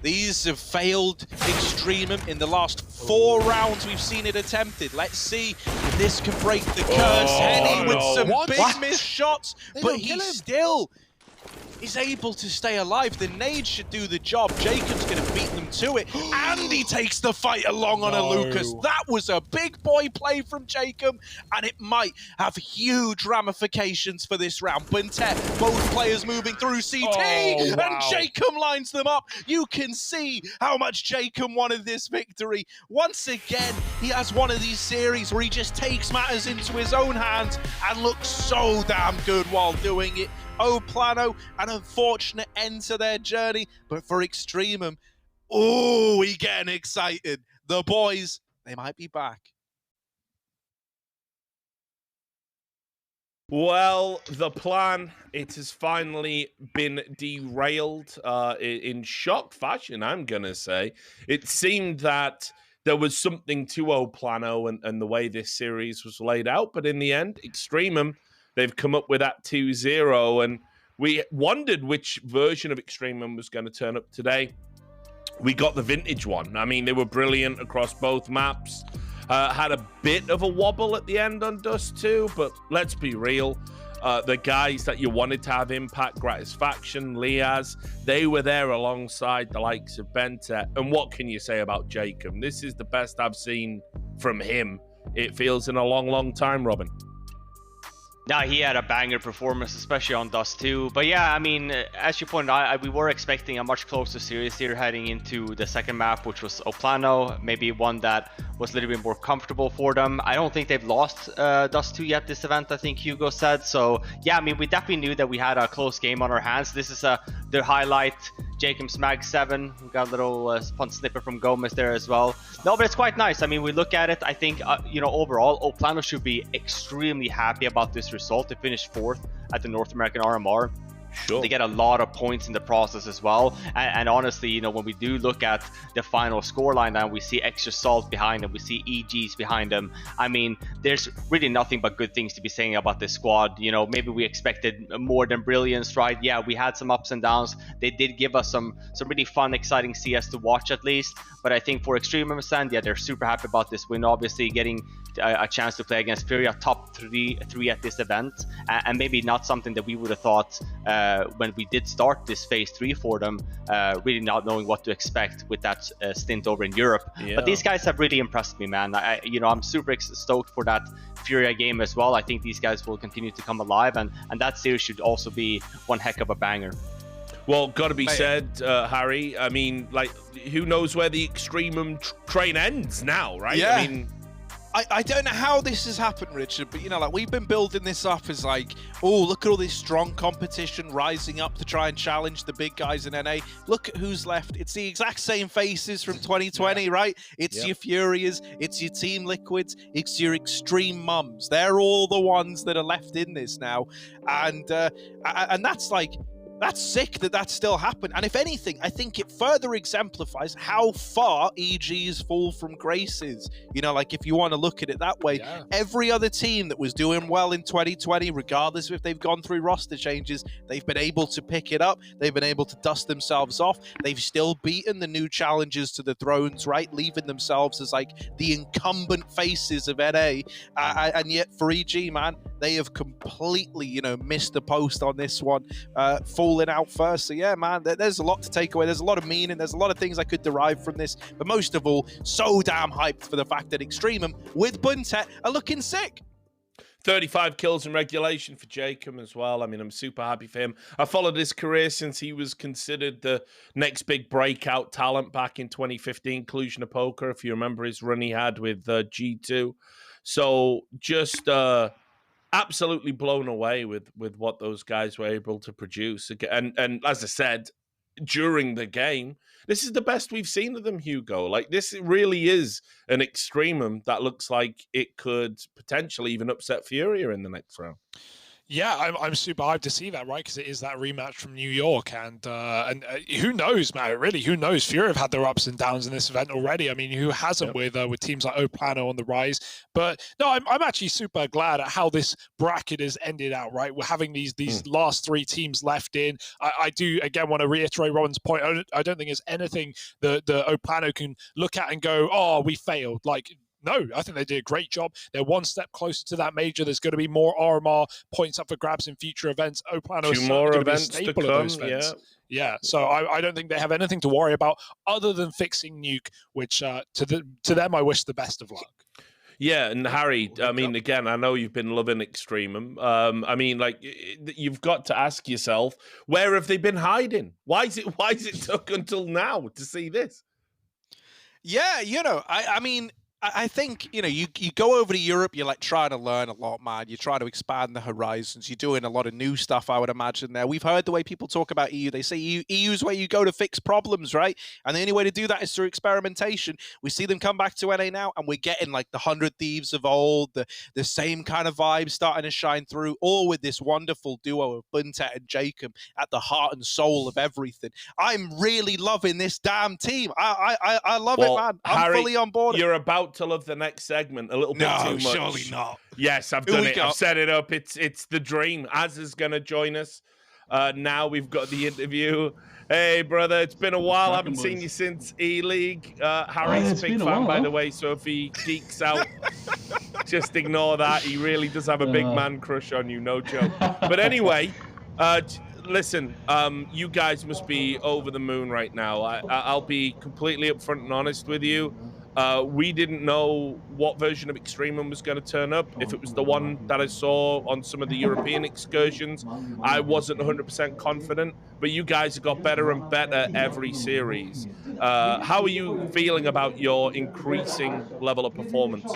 [SPEAKER 1] These have failed EXTREMUM in the last 4 rounds we've seen it attempted. Let's see if this can break the curse. Henny with some big missed shots, but he still is able to stay alive. The nade should do the job. Jacob's going to beat them to it, and he takes the fight along on a Lucas. That was a big boy play from Jacob, and it might have huge ramifications for this round. Banter, both players moving through CT, and Jacob lines them up. You can see how much Jacob wanted this victory. Once again, he has one of these series where he just takes matters into his own hands and looks so damn good while doing it. Plano, an unfortunate end to their journey, but for EXTREMUM, oh, we getting excited. The boys, they might be back.
[SPEAKER 2] Well, the plan, it has finally been derailed in shock fashion, I'm going to say. It seemed that there was something to Plano and the way this series was laid out, but in the end, EXTREMUM, they've come up with that 2-0, and we wondered which version of EXTREMUM was going to turn up today. We got the vintage one. I mean, they were brilliant across both maps. Had a bit of a wobble at the end on Dust 2, but let's be real. The guys that you wanted to have impact, Gratisfaction, Liaz, they were there alongside the likes of Banter. And what can you say about Jacob? This is the best I've seen from him, it feels, in a long, long time, Robin.
[SPEAKER 4] Yeah, he had a banger performance, especially on Dust 2. But yeah, I mean, as you pointed out, we were expecting a much closer series here heading into the second map, which was Plano, maybe one that was a little bit more comfortable for them. I don't think they've lost Dust 2 yet this event, I think Hugo said. So yeah, I mean, we definitely knew that we had a close game on our hands. This is the highlight, Jacob's Mag 7. We got a little fun snippet from Gomez there as well. No, but it's quite nice. I mean, we look at it, I think, you know, overall, Plano should be extremely happy about this result. They finished 4th at the North American RMR.
[SPEAKER 2] Sure.
[SPEAKER 4] They get a lot of points in the process as well. And honestly, you know, when we do look at the final scoreline now, we see Extra Salt behind them, we see EGs behind them. I mean, there's really nothing but good things to be saying about this squad. You know, maybe we expected more than brilliance, right? Yeah, we had some ups and downs. They did give us some really fun, exciting CS to watch at least. But I think for EXTREMUM stand, yeah, they're super happy about this win. Obviously, getting a chance to play against Furia, top three at this event, and maybe not something that we would have thought when we did start this phase 3 for them, really not knowing what to expect with that stint over in Europe. Yeah. But these guys have really impressed me, man. I'm super stoked for that Furia game as well. I think these guys will continue to come alive, and that series should also be one heck of a banger.
[SPEAKER 2] Well, got to be said, Harry. I mean, like, who knows where the EXTREMUM train ends now, right?
[SPEAKER 1] Yeah.
[SPEAKER 2] I mean,
[SPEAKER 1] I don't know how this has happened, Richard, but, you know, like, we've been building this up as like, oh, look at all this strong competition rising up to try and challenge the big guys in NA. Look at who's left. It's the exact same faces from 2020, right? It's your Furious, it's your Team Liquids, it's your Extreme Mums. They're all the ones that are left in this now. And that's like, that's sick that that's still happened. And if anything, I think it further exemplifies how far EG's fall from grace is. You know, like, if you want to look at it that way, every other team that was doing well in 2020, regardless of if they've gone through roster changes, they've been able to pick it up. They've been able to dust themselves off. They've still beaten the new challengers to the thrones, right? Leaving themselves as like the incumbent faces of NA. And yet for EG, man, they have completely, you know, missed the post on this one, falling out first. So yeah, man, there's a lot to take away. There's a lot of meaning. There's a lot of things I could derive from this. But most of all, so damn hyped for the fact that EXTREMUM with Buntet are looking sick.
[SPEAKER 2] 35 kills in regulation for Jacob as well. I mean, I'm super happy for him. I followed his career since he was considered the next big breakout talent back in 2015, Cluj-Napoca, if you remember his run he had with G2. So just absolutely blown away with what those guys were able to produce. And as I said, during the game, this is the best we've seen of them, Hugo. Like, this really is an EXTREMUM that looks like it could potentially even upset Furia in the next round.
[SPEAKER 3] Yeah, I'm super hyped to see that, right? Because it is that rematch from New York, and who knows, man? Really, who knows? Fury have had their ups and downs in this event already. I mean, who hasn't with teams like Plano on the rise? But no, I'm actually super glad at how this bracket has ended out. Right, we're having these last three teams left in. I do again want to reiterate Robin's point. I don't think there's anything the Plano can look at and go, oh, we failed. Like, no, I think they did a great job. They're one step closer to that major. There's going to be more RMR points up for grabs in future events. Plano is
[SPEAKER 2] more
[SPEAKER 3] going
[SPEAKER 2] events
[SPEAKER 3] to be a staple of those events. Yeah, so I don't think they have anything to worry about other than fixing Nuke, which to them I wish the best of luck.
[SPEAKER 2] Yeah, and Harry, I mean, again, I know you've been loving EXTREMUM. I mean, like, you've got to ask yourself, where have they been hiding? Why is it took until now to see this?
[SPEAKER 1] Yeah, you know, I mean, I think, you know, you go over to Europe, you're like trying to learn a lot, man. You're trying to expand the horizons. You're doing a lot of new stuff, I would imagine, there. We've heard the way people talk about EU. They say EU's where you go to fix problems, right? And the only way to do that is through experimentation. We see them come back to NA now, and we're getting like the 100 Thieves of old, the same kind of vibes starting to shine through, all with this wonderful duo of Buntet and Jacob at the heart and soul of everything. I'm really loving this damn team. I love it, man. I'm
[SPEAKER 2] Harry,
[SPEAKER 1] fully on board.
[SPEAKER 2] You're about to love the next segment a little bit too much.
[SPEAKER 1] No, surely not.
[SPEAKER 2] Yes, I've done it. I've set it up. It's the dream. Az is going to join us. Now we've got the interview. Hey, brother, it's been a while. I haven't seen you since E-League. Harry's a big fan, by the way, so if he geeks out, just ignore that. He really does have a big man crush on you, no joke. But anyway, listen, you guys must be over the moon right now. I'll be completely upfront and honest with you. We didn't know what version of EXTREMUM was going to turn up. If it was the one that I saw on some of the European excursions, I wasn't 100% confident. But you guys have got better and better every series. How are you feeling about your increasing level of performance?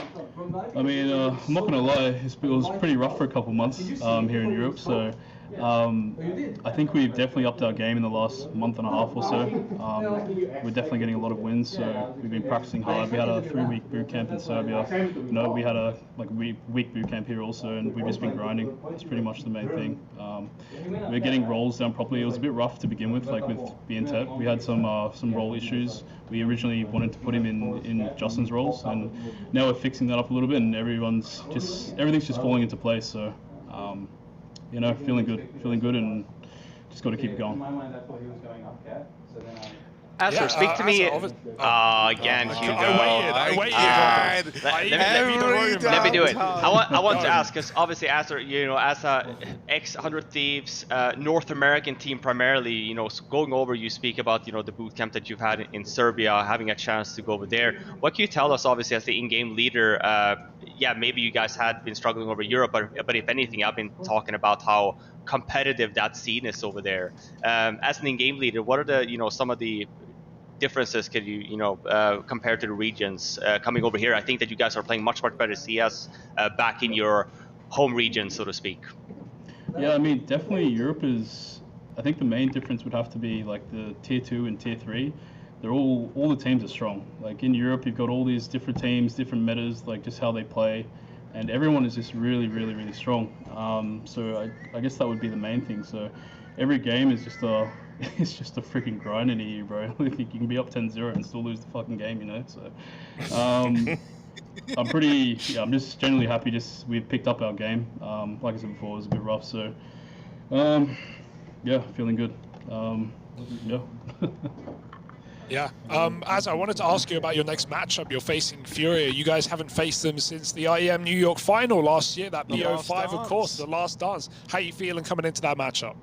[SPEAKER 5] I mean, I'm not going to lie, it was pretty rough for a couple months here in Europe. So I think we've definitely upped our game in the last month and a half or so. We're definitely getting a lot of wins, so we've been practicing hard. We had a 3-week boot camp in Serbia. We had a week boot camp here also, and we've just been grinding. That's pretty much the main thing. We're getting roles down properly. It was a bit rough to begin with, like with Banter. We had some role issues. We originally wanted to put him in Justin's roles, and now we're fixing that up a little bit, and everything's just falling into place. So. You know, feeling good, and just got to keep it going.
[SPEAKER 4] Asher, speak to me. Again, Hugo.
[SPEAKER 3] I waited.
[SPEAKER 4] Let me do it. I want to ask, because obviously, as a ex-100 Thieves North American team primarily, you know, going over, you speak about, you know, the boot camp that you've had in Serbia, having a chance to go over there. What can you tell us, obviously, as the in-game leader? Yeah, maybe you guys had been struggling over Europe, but if anything, I've been talking about how competitive that scene is over there. As an in-game leader, what are the, you know, some of the differences can you compare to the regions coming over here? I think that you guys are playing much better CS back in your home region, so to speak.
[SPEAKER 5] Yeah, I mean, definitely Europe is. I think the main difference would have to be like the tier 2 and tier 3. They're all the teams are strong. Like in Europe, you've got all these different teams, different metas, like just how they play, and everyone is just really strong. So I guess that would be the main thing. So every game is just a it's just a freaking grind in EU, bro. Like you can be up 10-0 and still lose the fucking game, you know. So I'm just generally happy. Just we've picked up our game. Like I said before, it was a bit rough. So yeah, feeling good. Yeah.
[SPEAKER 3] Yeah. As I wanted to ask you about your next matchup, you're facing Furia. You guys haven't faced them since the IEM New York final last year, that BO5, of course, the last dance. How are you feeling coming into that matchup?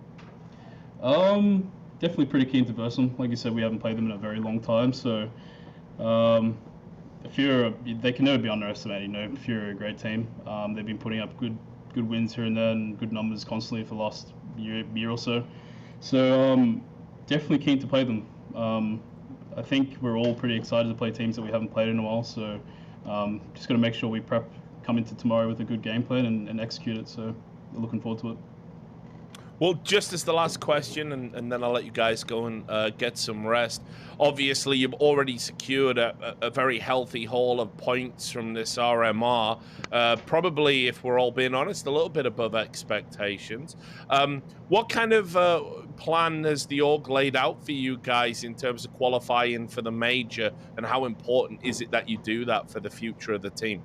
[SPEAKER 5] Definitely pretty keen to verse them. Like you said, we haven't played them in a very long time, so Furia, they can never be underestimated. You know, Furia are a great team. They've been putting up good wins here and there and good numbers constantly for the last year or so. So definitely keen to play them. I think we're all pretty excited to play teams that we haven't played in a while. So just got to make sure we come into tomorrow with a good game plan and execute it. So we're looking forward to it.
[SPEAKER 2] Well, just as the last question, and then I'll let you guys go and get some rest. Obviously, you've already secured a very healthy haul of points from this RMR. Probably, if we're all being honest, a little bit above expectations. What kind of plan has the org laid out for you guys in terms of qualifying for the major, and how important is it that you do that for the future of the team?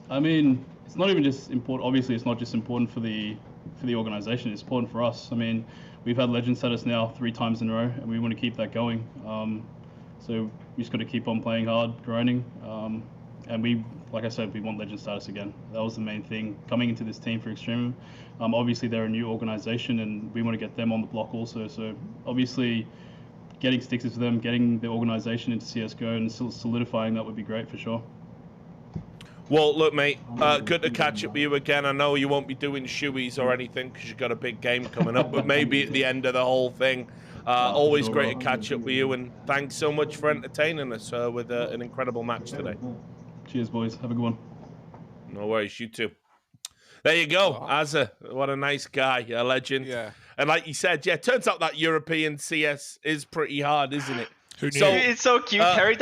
[SPEAKER 5] I mean, it's not even just important. Obviously, it's not just important for the organization. It's important for us. I mean, we've had legend status now 3 times in a row, and we want to keep that going. So we just got to keep on playing hard, grinding, and we, like I said, we want legend status again. That was the main thing coming into this team for EXTREMUM. Obviously, they're a new organization, and we want to get them on the block also. So obviously, getting stickers for them, getting the organization into CS:GO, and solidifying that would be great for sure.
[SPEAKER 2] Well, look, mate, good to catch up with you again. I know you won't be doing shoeies or anything because you've got a big game coming up, but maybe at the end of the whole thing. Always great to catch up with you, and thanks so much for entertaining us with an incredible match today.
[SPEAKER 5] Cheers, boys. Have a good one.
[SPEAKER 2] No worries, you too. There you go, Azza. What a nice guy, a legend.
[SPEAKER 1] Yeah.
[SPEAKER 2] And like you said, yeah, turns out that European CS is pretty hard, isn't it?
[SPEAKER 3] Who knew?
[SPEAKER 4] So, it's so cute. Harry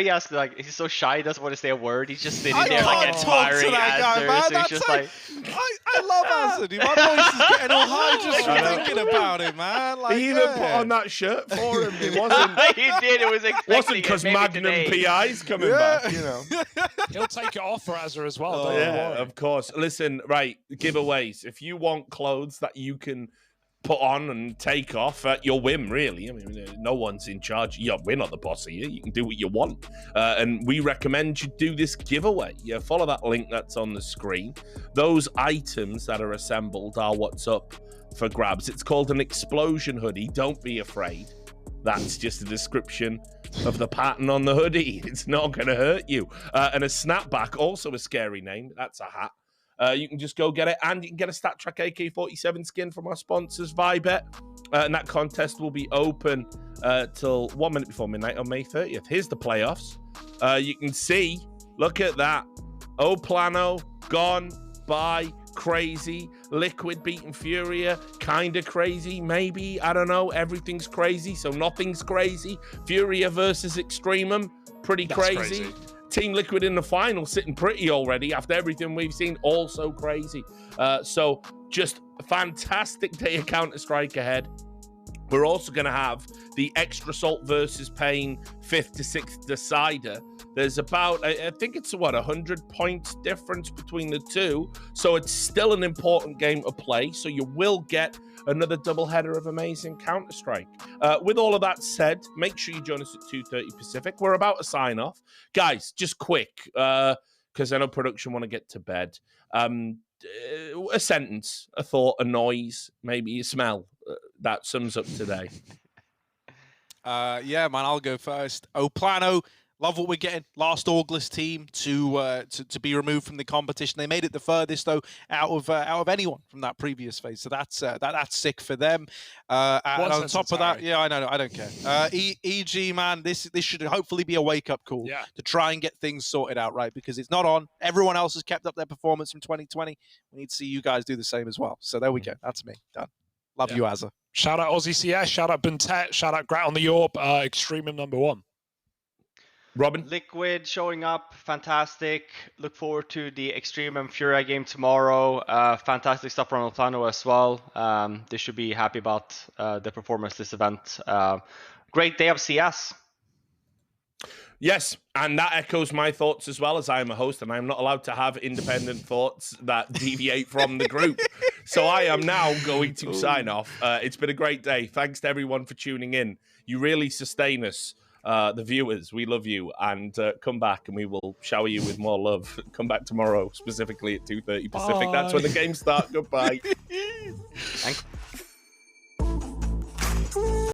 [SPEAKER 4] has like, he's so shy, he doesn't want to say a word. He's just sitting there like admiring answers. So
[SPEAKER 1] I love Azza. My voice is getting all high just thinking about it, man. Like,
[SPEAKER 2] he even put on that shirt for him. It wasn't.
[SPEAKER 4] He did. It was expecting.
[SPEAKER 2] Wasn't because Magnum PI's coming back, you know.
[SPEAKER 3] He'll take it off for Azza as well.
[SPEAKER 2] Yeah, of course. Listen, right, giveaways. If you want clothes that you can put on and take off at your whim, really. I mean, no one's in charge. We're not the boss of you. You can do what you want. And we recommend you do this giveaway. Yeah, follow that link that's on the screen. Those items that are assembled are what's up for grabs. It's called an explosion hoodie. Don't be afraid. That's just a description of the pattern on the hoodie. It's not going to hurt you. And a snapback, also a scary name. That's a hat. You can just go get it, and you can get a StatTrak AK-47 skin from our sponsors, Vibet. And that contest will be open till 1 minute before midnight on May 30th. Here's the playoffs. You can see, look at that. Plano, gone, by, crazy. Liquid beating Furia, kind of crazy, maybe. I don't know. Everything's crazy, so nothing's crazy. Furia versus EXTREMUM, pretty crazy. Team Liquid in the final, sitting pretty already after everything we've seen. Also crazy. So just a fantastic day of Counter-Strike ahead. We're also going to have the Extra Salt versus Pain 5th to 6th decider. There's about, I think it's 100 points difference between the two. So it's still an important game to play. So you will get another doubleheader of amazing Counter-Strike. With all of that said, make sure you join us at 2:30 Pacific. We're about to sign off. Guys, just quick, because I know production want to get to bed. A sentence, a thought, a noise, maybe a smell that sums up today.
[SPEAKER 1] Yeah, man, I'll go first. Plano, Love what we're getting. Last August team to be removed from the competition. They made it the furthest though out of anyone from that previous phase. So that's sick for them. And on top of that, yeah, I know, I don't care. EG man, this should hopefully be a wake up call to try and get things sorted out, right? Because it's not on. Everyone else has kept up their performance from 2020. We need to see you guys do the same as well. So there we go. That's me done. Love you, Azza.
[SPEAKER 3] Shout out Aussie CS. Shout out Buntet. Shout out Grat on the Yorp. EXTREMUM #1.
[SPEAKER 2] Robin?
[SPEAKER 4] Liquid showing up, fantastic. Look forward to the EXTREMUM Furia game tomorrow. Fantastic stuff from Plano as well. They should be happy about the performance this event. Great day of CS.
[SPEAKER 2] Yes, and that echoes my thoughts as well, as I am a host and I'm not allowed to have independent thoughts that deviate from the group. So I am now going to sign off. It's been a great day. Thanks to everyone for tuning in. You really sustain us. The viewers, we love you, and come back and we will shower you with more love. Come back tomorrow, specifically at 2:30 Pacific. That's when the games start. Goodbye.
[SPEAKER 4] Thanks.